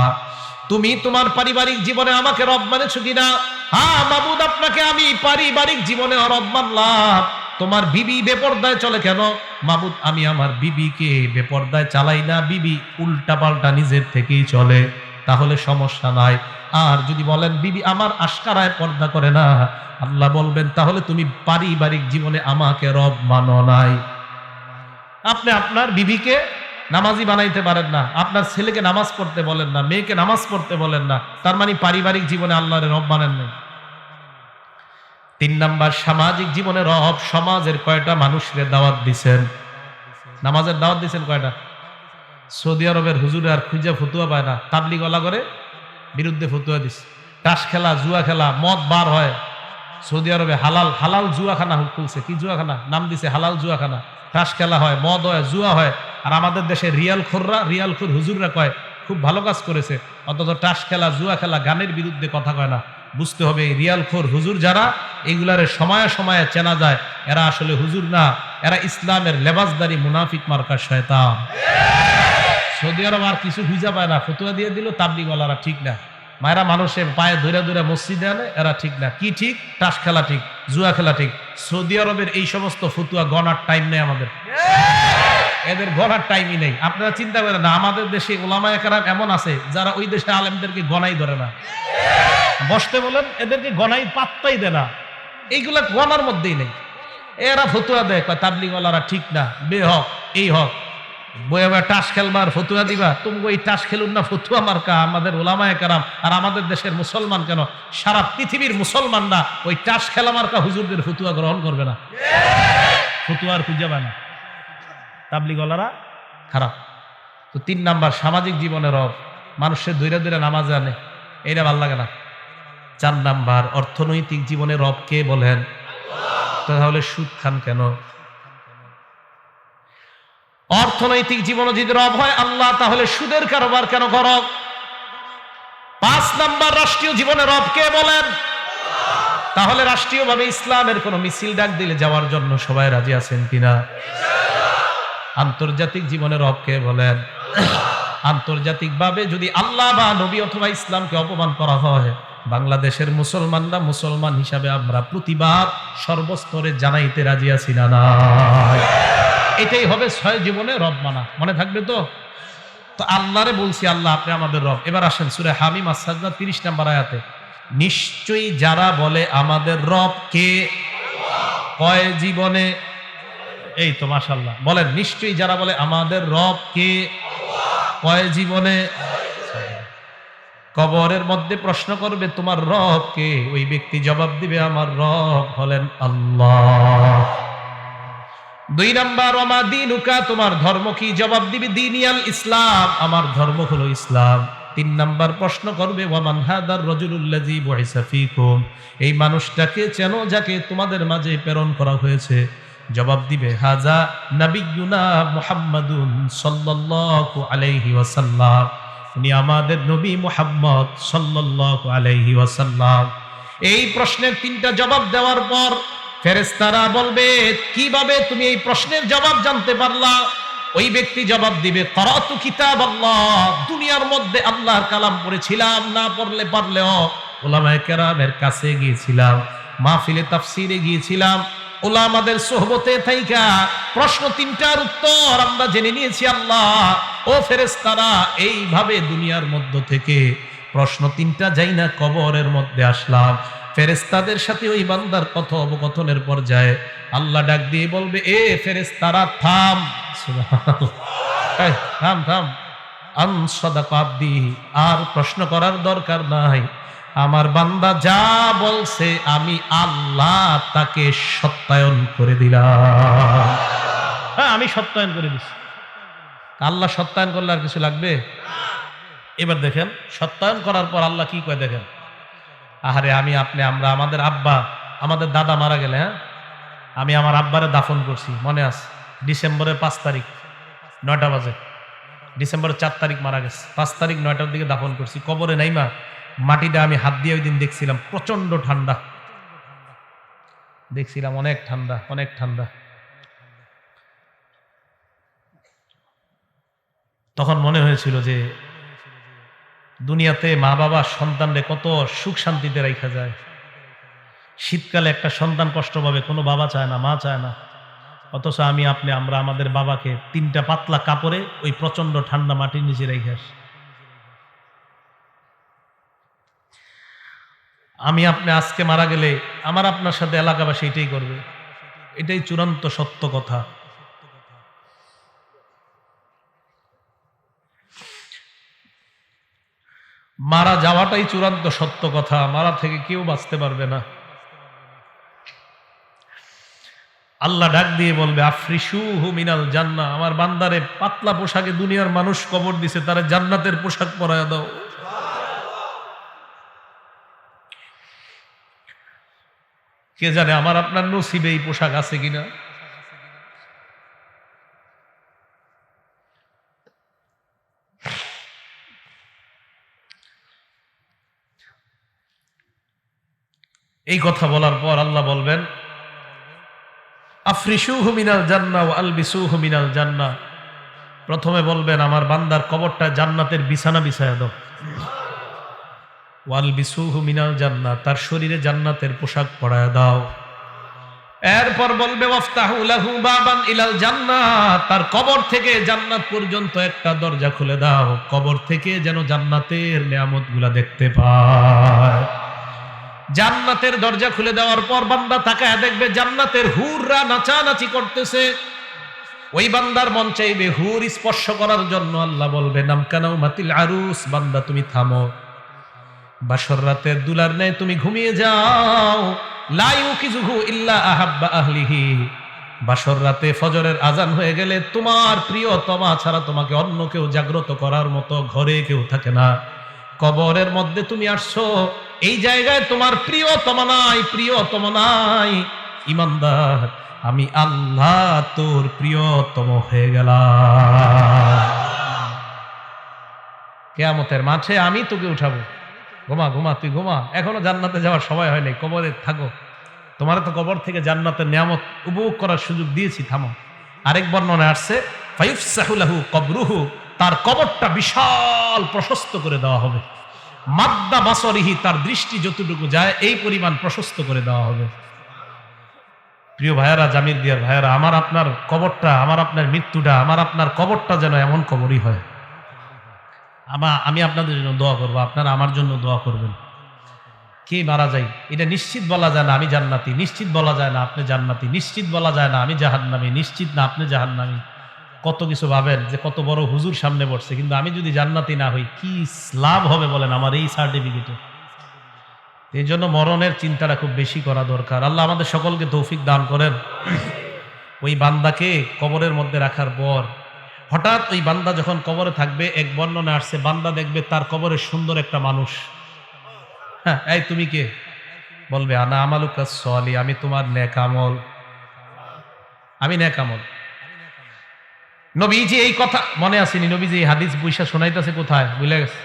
তুমি তোমার পারিবারিক জীবনে আমাকে রব মানেছো কিনা? হ্যাঁ মাবুদ, আপনাকে আমি পারিবারিক জীবনে রব মানলাম। তোমার বিবি বেপরদায় চলে কেন? মাবুদ, আমি আমার বিবিকে বেপরদায় চালাই না, বিবি উল্টা পাল্টা নিজের থেকেই চলে, তাহলে সমস্যা নাই। আর যদি বলেন বিবি আমার আশকারায় পর্দা করে না, আল্লাহ বলবেন তাহলে তুমি পারিবারিক জীবনে আমাকে রব মানো নাই। আপনি আপনার বিবিকে নামাজি বানাইতে পারেন না, আপনার ছেলেকে নামাজ পড়তে বলেন না, মেয়েকে নামাজ পড়তে বলেন না, তার মানে পারিবারিক জীবনে আল্লাহর রব মানেন নাই। 3 নাম্বার, সামাজিক জীবনে রব। সমাজের কয়টা মানুষের দাওয়াত দিছেন? নামাজের দাওয়াত দিছেন কয়টা? সৌদি আরবের হুজুরে আর খুঁজা ফতুয়া পায় না, তাবলিগ ওয়ালা করে বিরুদ্ধে ফতুয়া দিছে। তাস খেলা, জুয়া খেলা, মদ বার হয়। সৌদি আরবে হালাল জুয়াখানা খুলছে। কি জুয়াখানা? নাম দিছে হালাল জুয়াখানা। তাস খেলা হয়, মদ হয়, জুয়া হয়। আর আমাদের দেশে রিয়াল খোর হুজুররা কয় খুব ভালো কাজ করেছে, অথচ তাস খেলা, জুয়া খেলা, গানের বিরুদ্ধে কথা কয় না। বুঝতে হবে এই রিয়ালখোর হুজুর যারা, এগুলারে সময়ে সময়ে চেনা যায় এরা আসলে হুজুর না, এরা ইসলামের লেবাসদারি মুনাফিক মার্কা শয়তান। সৌদি আরব আর কিছু খুঁজা পায় না, ফতুয়া দিয়ে দিল তাবলিগওয়ালারা ঠিক না, মায়েরা মানুষের পায়ে ধরে ধরে মসজিদে আনে এরা ঠিক না। কি ঠিক? তাস খেলা ঠিক, জুয়া খেলা ঠিক। সৌদি আরবের এই সমস্ত ফতুয়া গণার টাইম নেই আমাদের, এদের গণার টাইমই নেই। আপনারা চিন্তা করেন না, আমাদের দেশে ওলামায়ে কেরাম এমন আছে যারা ওই দেশে আলেমদেরকে গণাই ধরে না, বসতে বলেন এদেরকে গণাই পাত্তাই দেয় না, এইগুলা গণার মধ্যেই নেই। এরা ফতুয়া দেয়, কয় তাবলিগওয়ালারা ঠিক না, বে হক এই হক, বইয়া বইয়া টাস খেলবার ফতুয়া দিবা, তুমি ওই টাস খেলুন না ফতুয়া মার্কা আমাদের ওলামায়ে কেরাম। আর আমাদের দেশের মুসলমান কেন, সারা পৃথিবীর মুসলমানরা ওই টাস খেলা মার্কা হুজুরদের ফতুয়া গ্রহণ করবে না, ফতুয়ার খুঁজে পায় না। তাবলিগওয়ালারা খারাপ। তো 3 নাম্বার সামাজিক জীবনের রব, মানুষের দৈরা দৈরা নামাজ আনে, এইটা ভাল লাগে না। 4 নাম্বার অর্থনৈতিক জীবনের রব কে বলেন? তাহলে সুদ খান কেন? অর্থনৈতিক জীবনে যদি রব হয় আল্লাহ, তাহলে সুদের কারবার কেন করো? 5 নাম্বার রাষ্ট্রীয় জীবনে রব কে বলেন? তাহলে রাষ্ট্রীয়ভাবে ইসলামের কোন মিছিল ডাক দিলে যাওয়ার জন্য সবাই রাজি আছেন কিনা? আন্তর্জাতিক জীবনে রব কে বলেন? আন্তর্জাতিকভাবে যদি আল্লাহ বা নবী অথবা ইসলামকে অপমান করা হয়, বাংলাদেশের মুসলমানরা মুসলমান হিসাবে আমরা প্রতিবাদ সর্বস্তরে জানাইতে রাজি আছি না নাই? এটাই হবে 6 জীবনে রব মানা। মনে থাকবে তো? তো আল্লাহরে বলছি আল্লাহ আপনি আমাদের রব। এবার আসেন সূরা হামিম আস-সাজদা 30 নম্বর আয়াতে, নিশ্চয়ই যারা বলে আমাদের রব কে, কয় জীবনে, এই তো মাশাআল্লাহ বলেন, নিশ্চয়ই যারা বলে আমাদের রব কে, কয় জীবনে। কবরের মধ্যে প্রশ্ন করবে তোমার রব কে, ওই ব্যক্তি জবাব দিবে আমার রব হলেন আল্লাহ। 2 নাম্বার ওমা দীনুকা, তোমার ধর্ম কি, জবাব দিবে দীনিয়াল ইসলাম, আমার ধর্ম হলো ইসলাম। 3 নাম্বার প্রশ্ন করবে ওয়ামান হাদার রাজুলুল্লাযী বুইসা ফীকুম, এই মানুষটাকে চেনো যাকে তোমাদের মাঝে প্রেরণ করা হয়েছে। জবাব দিবে হাজা নাবিয়্যুনা মুহাম্মাদুন সাল্লাল্লাহু আলাইহি ওয়াসাল্লাম, উনি আমাদের নবী মুহাম্মদ সাল্লাল্লাহু আলাইহি ওয়াসাল্লাম। এই প্রশ্নের 3টা জবাব দেওয়ার পর ফেরেশতারা বলবে কিভাবে তুমি এই প্রশ্নের জবাব জানতে পারলা? ওই ব্যক্তি জবাব দিবে করাতু কিতাবাল্লাহ, দুনিয়ার মধ্যে আল্লাহর কালাম পড়েছিলাম, না পড়লে পারলেও উলামায়ে কেরামের কাছে গিয়েছিলাম, মাহফিলে তাফসীরে গিয়েছিলাম, উলামাদের সোহবতে থাইকা প্রশ্ন 3টার উত্তর আমরা জেনে নিয়েছি আল্লাহ। ও ফেরেশতারা, এইভাবে দুনিয়ার মধ্য থেকে প্রশ্ন 3টা যাই না কবরের মধ্যে আসলাম। ফেরেশতাদের সাথে ওই বান্দার কথোপকথনের পর্যায়ে আল্লাহ ডাক দিয়ে বলবে এ ফেরেশতারা থাম, সুবহানাল্লাহ, এই থাম থাম, আন সাদাকা আবদি, আর প্রশ্ন করার দরকার নাই, আমার বান্দা যা বলছে আমি আল্লাহ তাকে সত্যায়ন করে দিলাম। হ্যাঁ, আমি সত্যায়ন করে দিছি। আল্লাহ সত্যায়ন করলে আর কিছু লাগবে? এবার দেখেন সত্যায়ন করার পর আল্লাহ কি কয় দেখেন, আহারে আমি আপনি আমরা আমাদের আব্বা আমাদের দাদা মারা গেলে, হ্যাঁ আমি আমার আব্বারে দাফন করছি, মনে আছে? ডিসেম্বরের 5 তারিখ 9টা বাজে, ডিসেম্বরের 4 তারিখ মারা গেছে, 5 তারিখ 9টার দিকে দাফন করছি। কবরে নাইমা মাটিটা আমি হাত দিয়ে ওই দিন দেখছিলাম, প্রচন্ড ঠান্ডা দেখছিলাম, অনেক ঠান্ডা অনেক ঠান্ডা। তখন মনে হয়েছিল যে দুনিয়াতে মা বাবা সন্তানরে কত সুখ শান্তিতে রাখা যায়। শীতকালে একটা সন্তান কষ্ট পাবে, কোনো বাবা চায় না, মা চায় না, অথচ আমি আপনি আমরা আমাদের বাবাকে 3টা পাতলা কাপড়ে ওই প্রচন্ড ঠান্ডা মাটির নিচে রেখে আসি। আমি আপনি আজকে মারা গেলে আমার আপনার সাথে এলাকাবাসী এটাই করবে, এটাই চূড়ান্ত সত্য কথা। মারা যাওয়াটাই চূড়ান্ত সত্য কথা, মারা থেকে কেউ বাঁচতে পারবে না। আল্লাহ ডাক দিয়ে বলবে আফরিশুহু মিনাল জান্নাহ, আমার বান্দারে পাতলা পোশাকে দুনিয়ার মানুষ কবর দিছে, তারে জান্নাতের পোশাক পরায়া দাও। কে জানে আমার আপনার নসিবে এই পোশাক আছে কিনা। এই কথা বলার পর আল্লাহ বলবেন আফরিশুহু মিনাল জান্নাহ ওয়া আলবিসুহু মিনাল জান্নাহ। প্রথমে বলবেন আমার বান্দার কবরটা জান্নাতের বিছানা বিছায়া দাও। ওয়া আলবিসুহু মিনাল জান্নাহ, তার শরীরে জান্নাতের পোশাক পরায়া দাও। এরপর বলবে ওয়াফতাহু লাহু বাবান ইলাল জান্নাহ, তার কবর থেকে জান্নাত পর্যন্ত একটা দরজা খুলে দাও, কবর থেকে যেন জান্নাতের নিয়ামতগুলা দেখতে পায়। জান্নাতের দরজা খুলে দেওয়ার পর বান্দা তাকায় দেখবে জান্নাতের হুররা নাচানাচি করতেছে। ওই বান্দার মন চাইবে হুর স্পর্শ করার জন্য। আল্লাহ বলবে নামকানাও মাতিল আরুস, বান্দা তুমি থামো, বাসর রাতের দুলার ন্যায় তুমি ঘুমিয়ে যাও। লা ইউকিজুহু ইল্লা আহাব্বা আহলিহি, বাসর রাতে ফজরের আজান হয়ে গেলে তোমার প্রিয়তমা ছাড়া তোমাকে অন্য কেউ জাগ্রত করার মতো ঘরে কেউ থাকে না। কবরের মধ্যে তুমি আসছো, এই জায়গায় তোমার প্রিয়তমা নাই। ইমানদার, আমি আল্লাহ তোর প্রিয়তম হয়ে গেলাম। কিয়ামতের মাঠে আমি তোকে উঠাবো। ঘুমা তুই ঘুমা, এখনো জান্নাতে যাওয়ার সময় হয় নাই, কবরে থাকো। তোমার তো কবর থেকে জান্নাতের নিয়ামত উপভোগ করার সুযোগ দিয়েছি, থামো। আরেক বর্ণনায় আসছে ফায়ুফসাহু লাহু কবরুহু, তার কবরটা বিশাল প্রশস্ত করে দেওয়া হবে। মাদ্দা বাসরিহি, তার দৃষ্টি যতটুকু যায় এই পরিমাণ প্রশস্ত করে দেওয়া হবে। প্রিয় ভাইয়ারা, জামির দিয়ার ভাইয়ারা, আমার আপনার কবরটা, আমার আপনার মৃত্যুটা, আমার আপনার কবরটা যেন এমন কবরই হয়। আমি আপনাদের জন্য দোয়া করবো, আপনারা আমার জন্য দোয়া করবেন। কে মারা যাই এটা নিশ্চিত বলা যায় না আমি জান্নাতি, নিশ্চিত বলা যায় না আপনি জান্নাতি, নিশ্চিত বলা যায় না আমি জাহান্নামী, নিশ্চিত না আপনি জাহান্নামী। কত কিছু ভাবেন যে কত বড় হুজুর সামনে বসছে, কিন্তু আমি যদি জান্নাতি না হই কি লাভ হবে বলেন আমার এই সার্টিফিকেটে। এই জন্য মরণের চিন্তাটা খুব বেশি করা দরকার। আল্লাহ আমাদের সকলকে তৌফিক দান করেন। ওই বান্দাকে কবরের মধ্যে রাখার পর হঠাৎ ওই বান্দা যখন কবরে থাকবে, এক বর্ণনা আসছে বান্দা দেখবে তার কবরে সুন্দর একটা মানুষ। হ্যাঁ, এই তুমি কে? বলবে আনা আমালুকাস সলি, আমি তোমার নেক আমল, আমি নেক আমল। নবীজি এই কথা মনে আসেনি, নবীজি এই হাদিস বৈশা শোনাইতেছে কোথায় বুঝলে গেছে?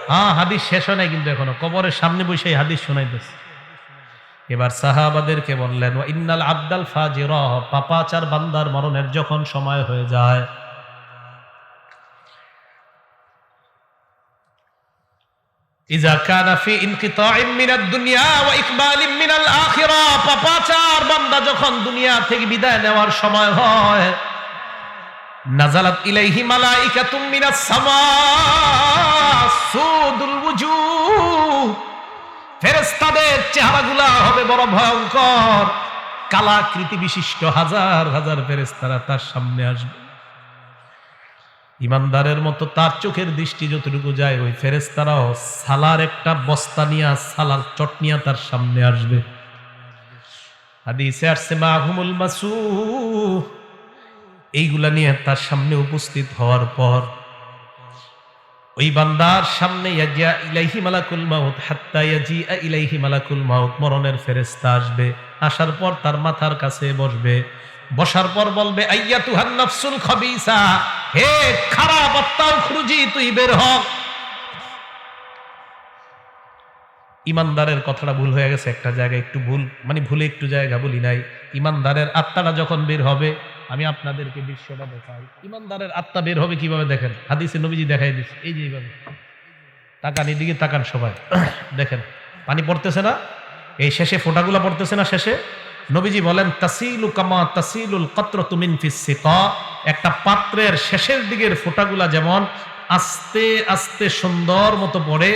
হ্যাঁ, হাদিস শেষ হয় নাই কিন্তু এখনো, কবরের সামনে বসে এই হাদিস শোনাইতেছে। এবার সাহাবাদেরকে বললেন ওয়া ইন্নাল আবদাল ফাজিরা, পাপাচার বান্দার মরণের যখন সময় হয়ে যায়, ইজা কানা ফি ইনকিতাইম মিনাদ দুনিয়া ওয়া ইকবালিম মিনাল আখিরা, পাপাচার বান্দা যখন দুনিয়া থেকে বিদায় নেওয়ার সময় হয়, নাজালাত ইলাইহি মালাইকাতুম মিনাস সামা সুদুল ওয়ুজুহ, ফেরেশতাদের চেহারাগুলো হবে বড় ভয়ঙ্কর, কালাকৃতি বিশিষ্ট হাজার হাজার ফেরেশতারা তার সামনে আসবে। ইমানদারের মতো তার চোখের দৃষ্টি যতটুকু যায়, ওই ফেরেশতারাও সালার একটা বস্তা নিয়ে, সালার চটনিয়া তার সামনে আসবে। হাদিসে আসছে মাহুমুল মাসুহ, এইগুলা নিয়ে তার সামনে উপস্থিত হওয়ার পর ওই বান্দার সামনে ইয়াজিয়া ইলাইহি মালাকুল মাউত হাত্তা ইয়াজিআ ইলাইহি মালাকুল মাউত, মরণের ফেরেশতা আসবে। আসার পর তার মাথার কাছে বসবে, বসার পর বলবে আইয়াতুহান নাফসুল খাবিসা, হে খারাপ আত্মা উখরুজি, তুই বের হ। ইমানদারের কথাটা ভুল হয়ে গেছে একটা জায়গায়, একটু ভুল মানে ভুলে একটু জায়গা বলি নাই। ইমানদারের আত্মাটা যখন বের হবে, আমি আপনাদেরকে দৃশ্যটা দেখাই। ইমানদারের আত্মা বের হবে কিভাবে দেখেন, হাদিসে নবীজি দেখাই দিচ্ছে। এই যে এইভাবে তাকান, এদিকে তাকান সবাই, দেখেন পানি পড়তেছে না, এই শেষে ফোঁটাগুলা পড়তেছে না, শেষে নবীজি বলেন তাসিলু কামা তাসিলুল কাতরাতু মিন ফিস সিকা, একটা পাত্রের শেষের দিকের ফোঁটাগুলা যেমন আস্তে আস্তে সুন্দর মতো পড়ে,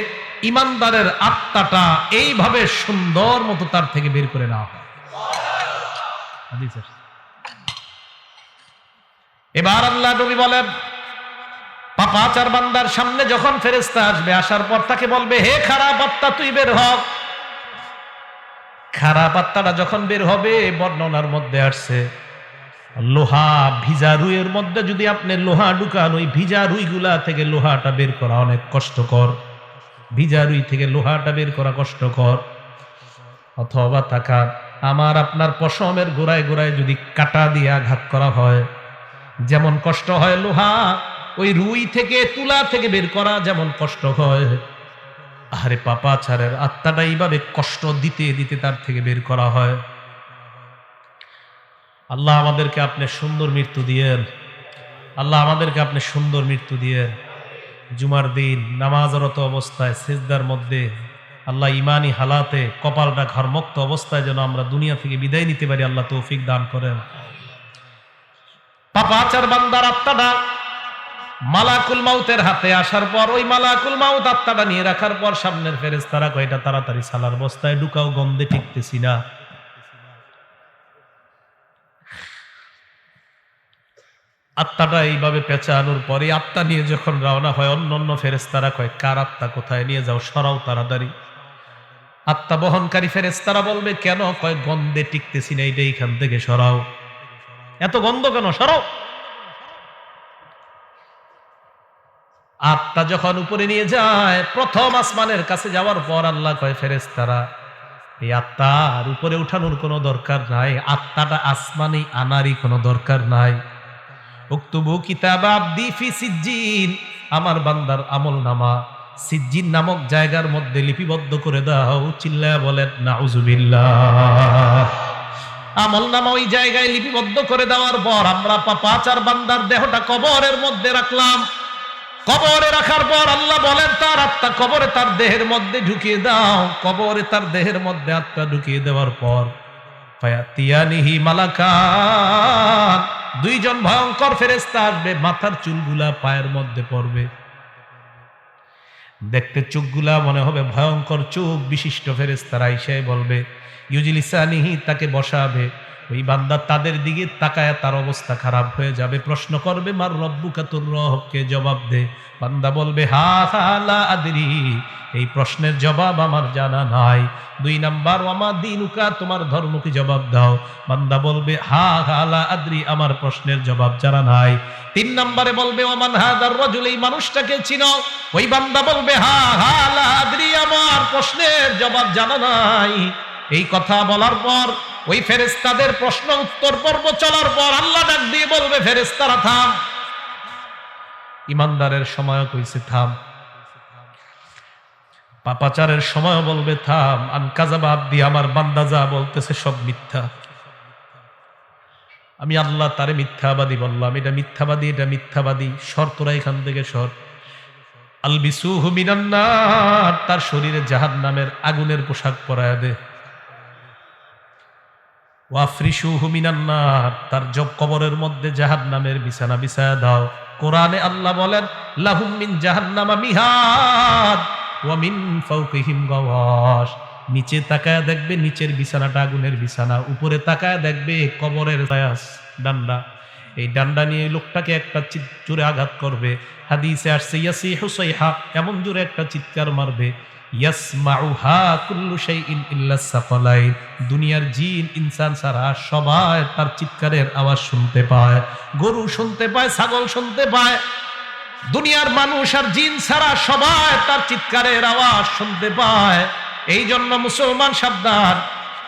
ইমানদারের আত্মাটা এইভাবে সুন্দর মতো তার থেকে বের করে নেওয়া হয়। এবার আল্লাহ নবী বলেন পাপাচার বান্দার সামনে যখন ফেরেশতা আসবে, আসার পর তাকে বলবে হে খারাপ আত্মা, তুই বের হ। খারাপ আত্মাটা যখন বের হবে, বর্ণনার মধ্যে আসছে লোহা ভিজা রুইয়ের মধ্যে যদি আপনি লোহা ঢুকান, ওই ভিজা রুইগুলা থেকে লোহাটা বের করা অনেক কষ্টকর, ভিজা রুই থেকে লোহাটা বের করা কষ্টকর। অথবা তাকান, আমার আপনার পশমের গোড়ায় গোড়ায় যদি কাঁটা দিয়ে আঘাত করা হয় যেমন কষ্ট হয়, লোহা ওই রুই থেকে তুলা থেকে বের করা যেমন কষ্ট হয়, আরে পাপাচারের আত্মাটা এইভাবে কষ্ট দিতে দিতে তার থেকে বের করা হয়। আল্লাহ আমাদেরকে আপনি সুন্দর মৃত্যু দিয়েন, আল্লাহ আমাদেরকে আপনি সুন্দর মৃত্যু দিয়েন। জুমার দিন নামাজরত অবস্থায় সিজদার মধ্যে আল্লাহ ইমানি হালাতে কপালটা ঘরমুক্ত অবস্থায় যেন আমরা দুনিয়া থেকে বিদায় নিতে পারি, আল্লাহ তৌফিক দান করেন। পাপাচার বান্দার আত্মাটা মালাকুল মাউতের হাতে আসার পর ওই মালাকুল মাউত আত্মাটা নিয়ে রাখার পর সামনের ফেরেশতারা কয় এটা তাড়াতাড়ি সালার বস্তায় ঢুকাও, গন্ধে টিকতেছি না। আত্মাটা এইভাবে পেঁচানোর পরে আত্মা নিয়ে যখন রওনা হয়, অন্য ফেরেশতারা কয় কার আত্মা কোথায় নিয়ে যাও, সরাও তাড়াতাড়ি। আত্মা বহনকারী ফেরেশতারা বলবে কেন, কয় গন্ধে টিকতেছি না, এইটা এইখান থেকে সরাও। এত গন্ধ কেন, সরাও। আত্মা যখন উপরে নিয়ে যায়, প্রথম আসমানের কাছে যাওয়ার পর আল্লাহ কয় ফেরেশতারা এই আত্মার উপরে উঠানোর কোনো দরকার নাই, আত্মাটা আসমানে আনারই কোনো দরকার নাই। উক্তুবু কিতাব আবদি ফি সিজ্জিন, আমার বান্দার আমলনামা সিজ্জিন নামক জায়গার মধ্যে লিপিবদ্ধ করে দাও। চিল্লায়া বলেন নাউজুবিল্লাহ। আমলনামা ওই জায়গায় লিপিবদ্ধ করে দেওয়ার পর আমরা পাপাচার বান্দার দেহটা কবরের মধ্যে রাখলাম। কবরে রাখার পর আল্লাহ বলেন তার আত্মা কবরে তার দেহের মধ্যে ঢুকিয়ে দাও। কবরে তার দেহের মধ্যে আত্মা ঢুকিয়ে দেওয়ার পর ফায়াতিয়ানিহি মালাকান, দুইজন ভয়ঙ্কর ফেরেশতা আসবে, মাথার চুলগুলা পায়ের মধ্যে পড়বে। দেখতে চোখগুলা মনে হবে ভয়ঙ্কর চোখ বিশিষ্ট ফেরেশতারা আইসাই বলবে ইউজিলিসানিহি, তাকে বসাবে। ওই বান্দা তাদের দিকে তাকায় তার অবস্থা খারাপ হয়ে যাবে। প্রশ্ন করবে মার রব্বুকা, তোর রবকে জবাব দে। বান্দা বলবে হা লা আদরি, এই প্রশ্নের জবাব আমার জানা নাই। 2 নাম্বার ওয়ামা দিনুকা, তোমার ধর্ম কি, জবাব দাও। বান্দা বলবে হা লা আদরি, আমার প্রশ্নের জবাব জানা নাই। 3 নম্বরে বলবে ওমান হাদার রাজুল, এই মানুষটাকে চিনো। ওই বান্দা বলবে হা লা আদরি, আমার প্রশ্নের জবাব জানা নাই। এই কথা বলার পর ওই ফেরেশতাদের প্রশ্ন উত্তর পর্ব চলার পর আল্লাহ ডাক দিয়ে বলবে ফেরেশতারা থাম। ইমানদারের সময় কইছে থাম, পাপাচারের সময় বলবে থাম। আনকাযাবা আবদি, আমার বান্দা যা বলতেছে সব মিথ্যা। আমি আল্লাহ তারে মিথ্যাবাদী বললাম, এটা মিথ্যাবাদী, এটা মিথ্যাবাদী, সর তোরা এখান থেকে সর। আলবিসুহু মিনান নার, তার শরীরে জাহান্নামের আগুনের পোশাক পরায়া দে। ওয়াফরিশুহু মিনান নার, তার জব কবরের মধ্যে জাহান্নামের বিছানা বিছায়া দাও। কোরআনে আল্লাহ বলেন লাহুম মিন জাহান্নামা মিহাদ ওয়া মিন ফাওকিহিম গাওয়াশ, নিচে তাকায় দেখবে নিচের বিছানাটা আগুনের বিছানা, উপরে তাকায় দেখবে কবরের ডান্ডা। এই ডান্ডা নিয়ে লোকটাকে একটা জোরে আঘাত করবে। হাদিসে আসছে ইয়াসিহু সাইহা, এমন জোরে একটা চিৎকার মারবে ইয়াসমাউহা কুল্লু শাইইন ইল্লা সাকালাইন, দুনিয়ার জিন ইনসান ছাড়া সবাই তার চিৎকারের আওয়াজ শুনতে পায়। গরু শুনতে পায়, ছাগল শুনতে পায়, দুনিয়ার মানুষ আর জিন ছাড়া সবাই তার চিৎকারের আওয়াজ শুনতে পায়। এই জন্য মুসলমান সাবধান,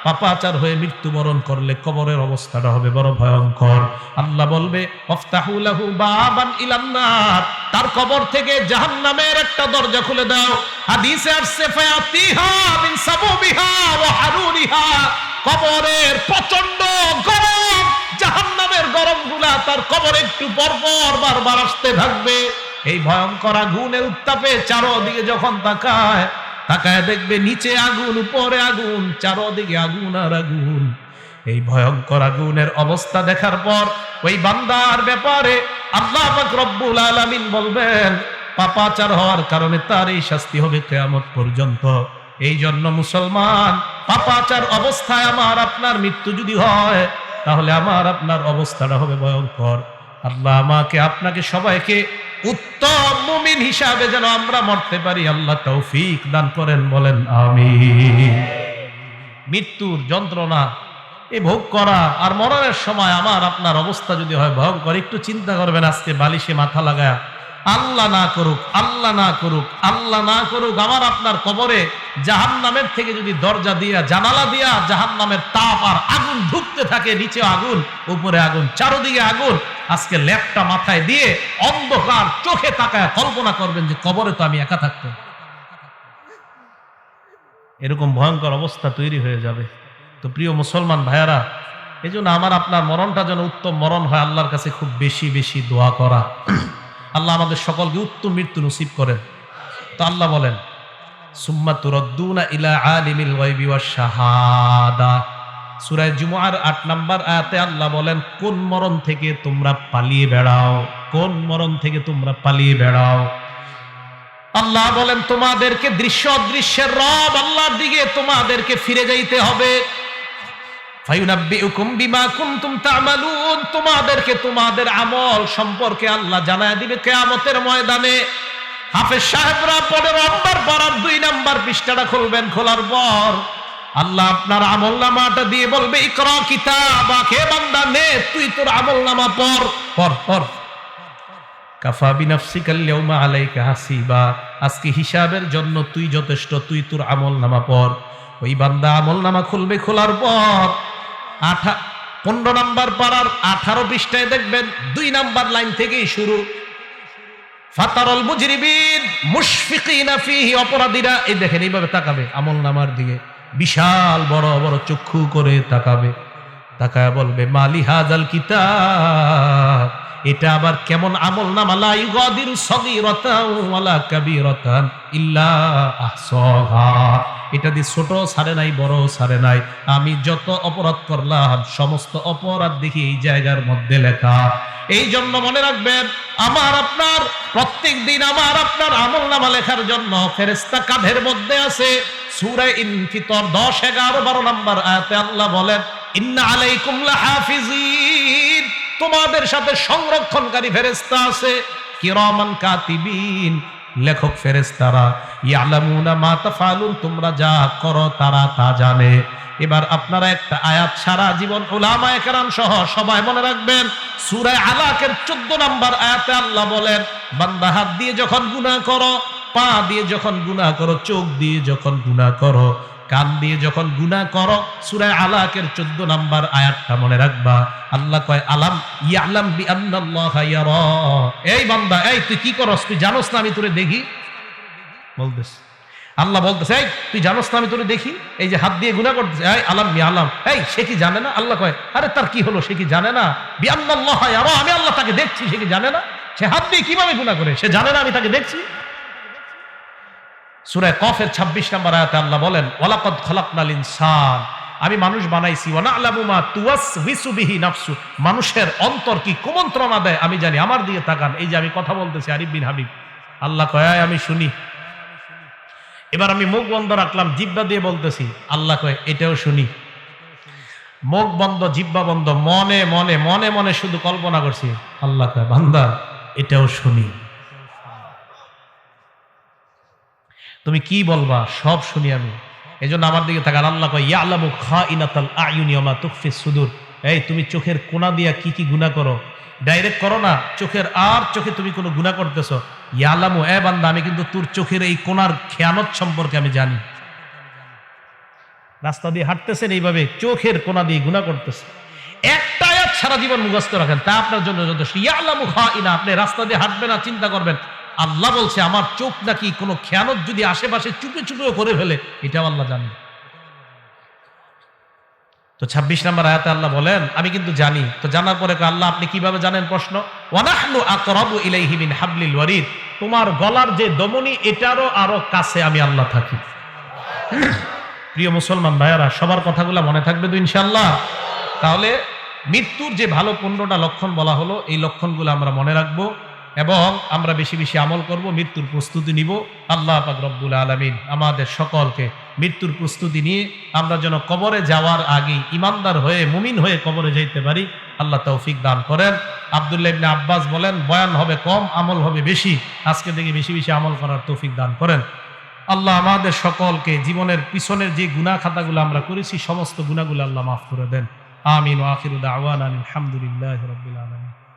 পাপাচার হয়ে মৃত্যুবরণ করলে কবরের অবস্থাটা হবে বড় ভয়ঙ্কর। আল্লাহ বলবে ওয়াফতাহু লাহু বাবান ইলান নার, তার কবর থেকে জাহান্নামের একটা দরজা খুলে দাও। হাদিসে আসছে ফায়াতিহা মিন সাবুবিহা ওয়া হারুরিহা, কবরের প্রচন্ড গরম, জাহান্নামের গরমগুলা তার কবরে একটু পরপর বারবার আসতে থাকবে। এই ভয়ঙ্কর আগুনের উত্তাপে চারদিকে যখন তাকায় দেখবে নিচে আগুন, উপরে আগুন, চারদিকে আগুন আর আগুন। এই ভয়ঙ্কর আগুনের অবস্থা দেখার পর ওই বান্দার ব্যাপারে আল্লাহ পাক রব্বুল আলামিন বলবেন পাপাচার হওয়ার কারণে তার এই শাস্তি হবে কিয়ামত পর্যন্ত। এই জন্য মুসলমান, পাপাচার অবস্থায় আমার আপনার মৃত্যু যদি হয় তাহলে আমার আপনার অবস্থাটা হবে ভয়ঙ্কর। আল্লাহ আমাকে আপনাকে সবাইকে উত্তম মুমিন হিসাবে যেন আমরা মরতে পারি, আল্লাহ তৌফিক দান করেন, বলেন আমিন। মৃত্যুর যন্ত্রণা এ ভোগ করা আর মরণের সময় আমার আপনার অবস্থা যদি হয় ভয়ঙ্কর, একটু চিন্তা করবেন আজকে বালিশে মাথা লাগায় আল্লাহ না করুক, আল্লাহ না করুক, আল্লাহ না করুক, আমার আপনার কবরে জাহান্নামের থেকে যদি দরজা দিয়া জানালা দিয়া জাহান্নামের তাপ আর আগুন ঢুকতে থাকে, নিচে আগুন, উপরে আগুন, চারদিকে আগুন, আজকে ল্যাপটা মাথায় দিয়ে অন্ধকার চোখে তাকায় কল্পনা করবেন যে কবরে তো আমি একা থাকতাম। এরকম ভয়ঙ্কর অবস্থা তৈরি হয়ে যাবে। তো প্রিয় মুসলমান ভাইয়ারা, এই জন্য আমার আপনার মরণটা যেন উত্তম মরণ হয়, আল্লাহর কাছে খুব বেশি বেশি দোয়া করা। আল্লাহ আমাদের সকলকে উত্তম মৃত্যু নসিব করেন। তো আল্লাহ বলেন, সুম্মা তুরাদ্দুনা ইলা আলিমিল গায়বি ওয়াশ শাহাদা। সূরা জুমআর ৮ নম্বর আয়াতে আল্লাহ বলেন, কোন মরণ থেকে তোমরা পালিয়ে বেড়াও, কোন মরণ থেকে তোমরা পালিয়ে বেড়াও। আল্লাহ বলেন, তোমাদেরকে দৃশ্য অদৃশ্যের রব আল্লাহর দিকে তোমাদেরকে ফিরে যাইতে হবে। ফায়ুনাব্বিউকুম বিমা কুনতুম তা'মালুন, তোমাদেরকে তোমাদের আমল সম্পর্কে আল্লাহ জানায় দিবে কিয়ামতের ময়দানে। হাফেজ সাহেবরা 15 নম্বর পড়ার 2 নম্বর পৃষ্ঠাটা খুলবেন, খোলার পর আল্লাহ আপনার আমলনামাটা দিয়ে বলবে, ইকরা কিতাবাক, হে বান্দা নে তুই তোর আমলনামা পড় পড় পড়। কাফা বিনাফসিকাল ইয়াউমা আলাইকা হাসিবা, আজকে হিসাবের জন্য তুই যথেষ্ট, তুই তোর আমলনামা পড়। ওই বান্দা আমলনামা খুলবে, খোলার পর 15 নম্বর পারার 18 পৃষ্ঠায় দেখবেন 2 নম্বর লাইন থেকেই শুরু। ফাতারাল মুজরিমিন মুশফিকিনা ফিহি, অপরাধীরা এই দেখেন এইভাবে তাকাবে আমলনামার দিকে, বিশাল বড় বড় চক্ষু করে তাকাবে, তাকায় বলবে, মালি হাযাল কিতাব, এটা আবার কেমন আমলনামা, লা ইউগাদিরু সগীরাতান ওয়ালা কাবীরাতান ইল্লা আহসাহা, এটা দিয়ে ছোট ছাড়ে নাই, বড় ছাড়ে নাই, আমি যত অপরাধ করলাম সমস্ত অপরাধ দেখি এই জায়গার মধ্যে লেখা। এই জন্য মনে রাখবেন, আমার আপনার প্রত্যেক দিন আমার আপনার আমলনামা লেখার জন্য ফেরেশতা কাঁধের মধ্যে আছে। সূরা ইনফিতর 10, 11, 12 নম্বর আয়াতে আল্লাহ বলেন, ইন্না আলাইকুম লাহাফিজিন, তোমাদের সাথে সংরক্ষণকারী ফেরেশতা আছে, কিরামান কাতিবিন, লেখক ফেরেশতারা, ইয়ালামুনা মা তাফআলুন, তোমরা যা করো তারা তা জানে। এবার আপনারা একটা আয়াত সারা জীবন উলামায়ে কেরাম সহ সবাই মনে রাখবেন। সূরা আলাকের 14 নম্বর আয়াতে আল্লাহ বলেন, বান্দা হাত দিয়ে যখন গুনাহ করো, পা দিয়ে যখন গুনাহ করো, চোখ দিয়ে যখন গুনাহ করো, কান দিয়ে যখন গুনাহ করো, সূরা আলাকের 14 নম্বর আয়াতটা মনে রাখবা। আল্লাহ কয়, আলাম ইয়ালাম বিআন্নাল্লাহা ইয়ারা, এই বান্দা, এই তুই কি করস, তুই জানোস না আমি তোরে দেখি? বলতেছ আল্লাহ বলতেছে, এই তুই জানোস না আমি তোরে দেখি? এই যে হাত দিয়ে গুনাহ করতেছে, এই আলাম ইয়ালাম, এই সে কি জানে না? আল্লাহ কয়, আরে তার কি হলো, সে কি জানে না? বিআন্নাল্লাহা ইয়ারা, আমি আল্লাহ তাকে দেখছি, সে কি জানে না? সে হাত দিয়ে কিভাবে গুনাহ করে, সে জানে না আমি তাকে দেখছি? সূরা কফের 26 নম্বর আয়াতে আল্লাহ বলেন, ওয়ালাকাদ খালাকনাল ইনসান, আমি মানুষ বানাইছি, ওয়া না'লামু মা তুওয়াসওয়িসু বিহি নাফসু, মানুষের অন্তর কি কুমন্ত্রণা দেয় আমি জানি। আমার দিকে তাকান, এই যে আমি কথা বলতেছি আরিফ বিন হাবিব, আল্লাহ কয় আমি শুনি। এবার আমি মুখ বন্ধ রাখলাম, জিহ্বা দিয়ে বলতেছি, আল্লাহ কয় এটাও শুনি। মুখ বন্ধ, জিহ্বা বন্ধ, মনে মনে মনে মনে শুধু কল্পনা করছি, আল্লাহ কয় বান্দা এটাও শুনি। তুমি কি বলবা সব শুনি আমি। এজন্য আমার দিকে তাকান, আল্লাহ কয় ইয়ালামু খাইনাতাল আয়ুনি ওয়া মা তুখফিস সুদূর, এই তুমি চোখের কোনা দিয়া কি কি গুনাহ করো, ডাইরেক্ট করো না, চোখের আর চোখে তুমি কোনো গুনাহ করতেছো, ইয়ালামু, এ বান্দা আমি কিন্তু তোর চোখের এই কোনার খেয়ানত সম্পর্কে আমি জানি। রাস্তা দিয়ে হাঁটতেছেন এইভাবে চোখের কোনা দিয়ে গুনাহ করতেছে, একটা আয়াত সারা জীবন মুখস্থ রাখেন, তা আপনার জন্য যথেষ্ট। ইয়ালামু খাইনা, আপনি রাস্তা দিয়ে হাঁটবেন আর চিন্তা করবেন, আল্লাহ বলছে আমার চোখ নাকি কোনো খেয়ানত যদি আশেপাশে চুপে চুপেও করে ফেলে, এটাও আল্লাহ জানেন। তো 26 নম্বর আয়াতে আল্লাহ বলেন, আমি কিন্তু জানি। তো জানার পরে আল্লাহ আপনি কিভাবে জানেন? প্রশ্ন, ওয়া নাহনু আকরাবু ইলাইহি মিন হাবলিল ওয়ারিদ, তোমার গলার যে দমনি এটারও আরো কাছে আমি আল্লাহ থাকি। প্রিয় মুসলমান ভাইয়ারা, সবার কথাগুলো মনে থাকবে তো ইনশাআল্লাহ? তাহলে মৃত্যুর যে ভালো 15টা লক্ষণ বলা হলো, এই লক্ষণগুলো আমরা মনে রাখবো এবং আমরা বেশি বেশি আমল করব, মৃত্যুর প্রস্তুতি নিব। আল্লাহ পাক রব্বুল আলামিন আমাদের সকলকে মৃত্যুর প্রস্তুতি নিয়ে আমরা যেন কবরে যাওয়ার আগে ইমানদার হয়ে মুমিন হয়ে কবরে যাইতে পারি, আল্লাহ তৌফিক দান করেন। আব্দুল্লাহ ইবনে আব্বাস বলেন, বয়ান হবে কম, আমল হবে বেশি, আজকে থেকে বেশি বেশি আমল করার তৌফিক দান করেন। আল্লাহ আমাদের সকলকে জীবনের পিছনের যে গুনাহ খাতাগুলো আমরা করেছি সমস্ত গুনাহগুলো আল্লাহ মাফ করে দেন। আমিন। ওয়া আখিরু দাওয়ানা আলহামদুলিল্লাহি রাব্বিল আলামিন।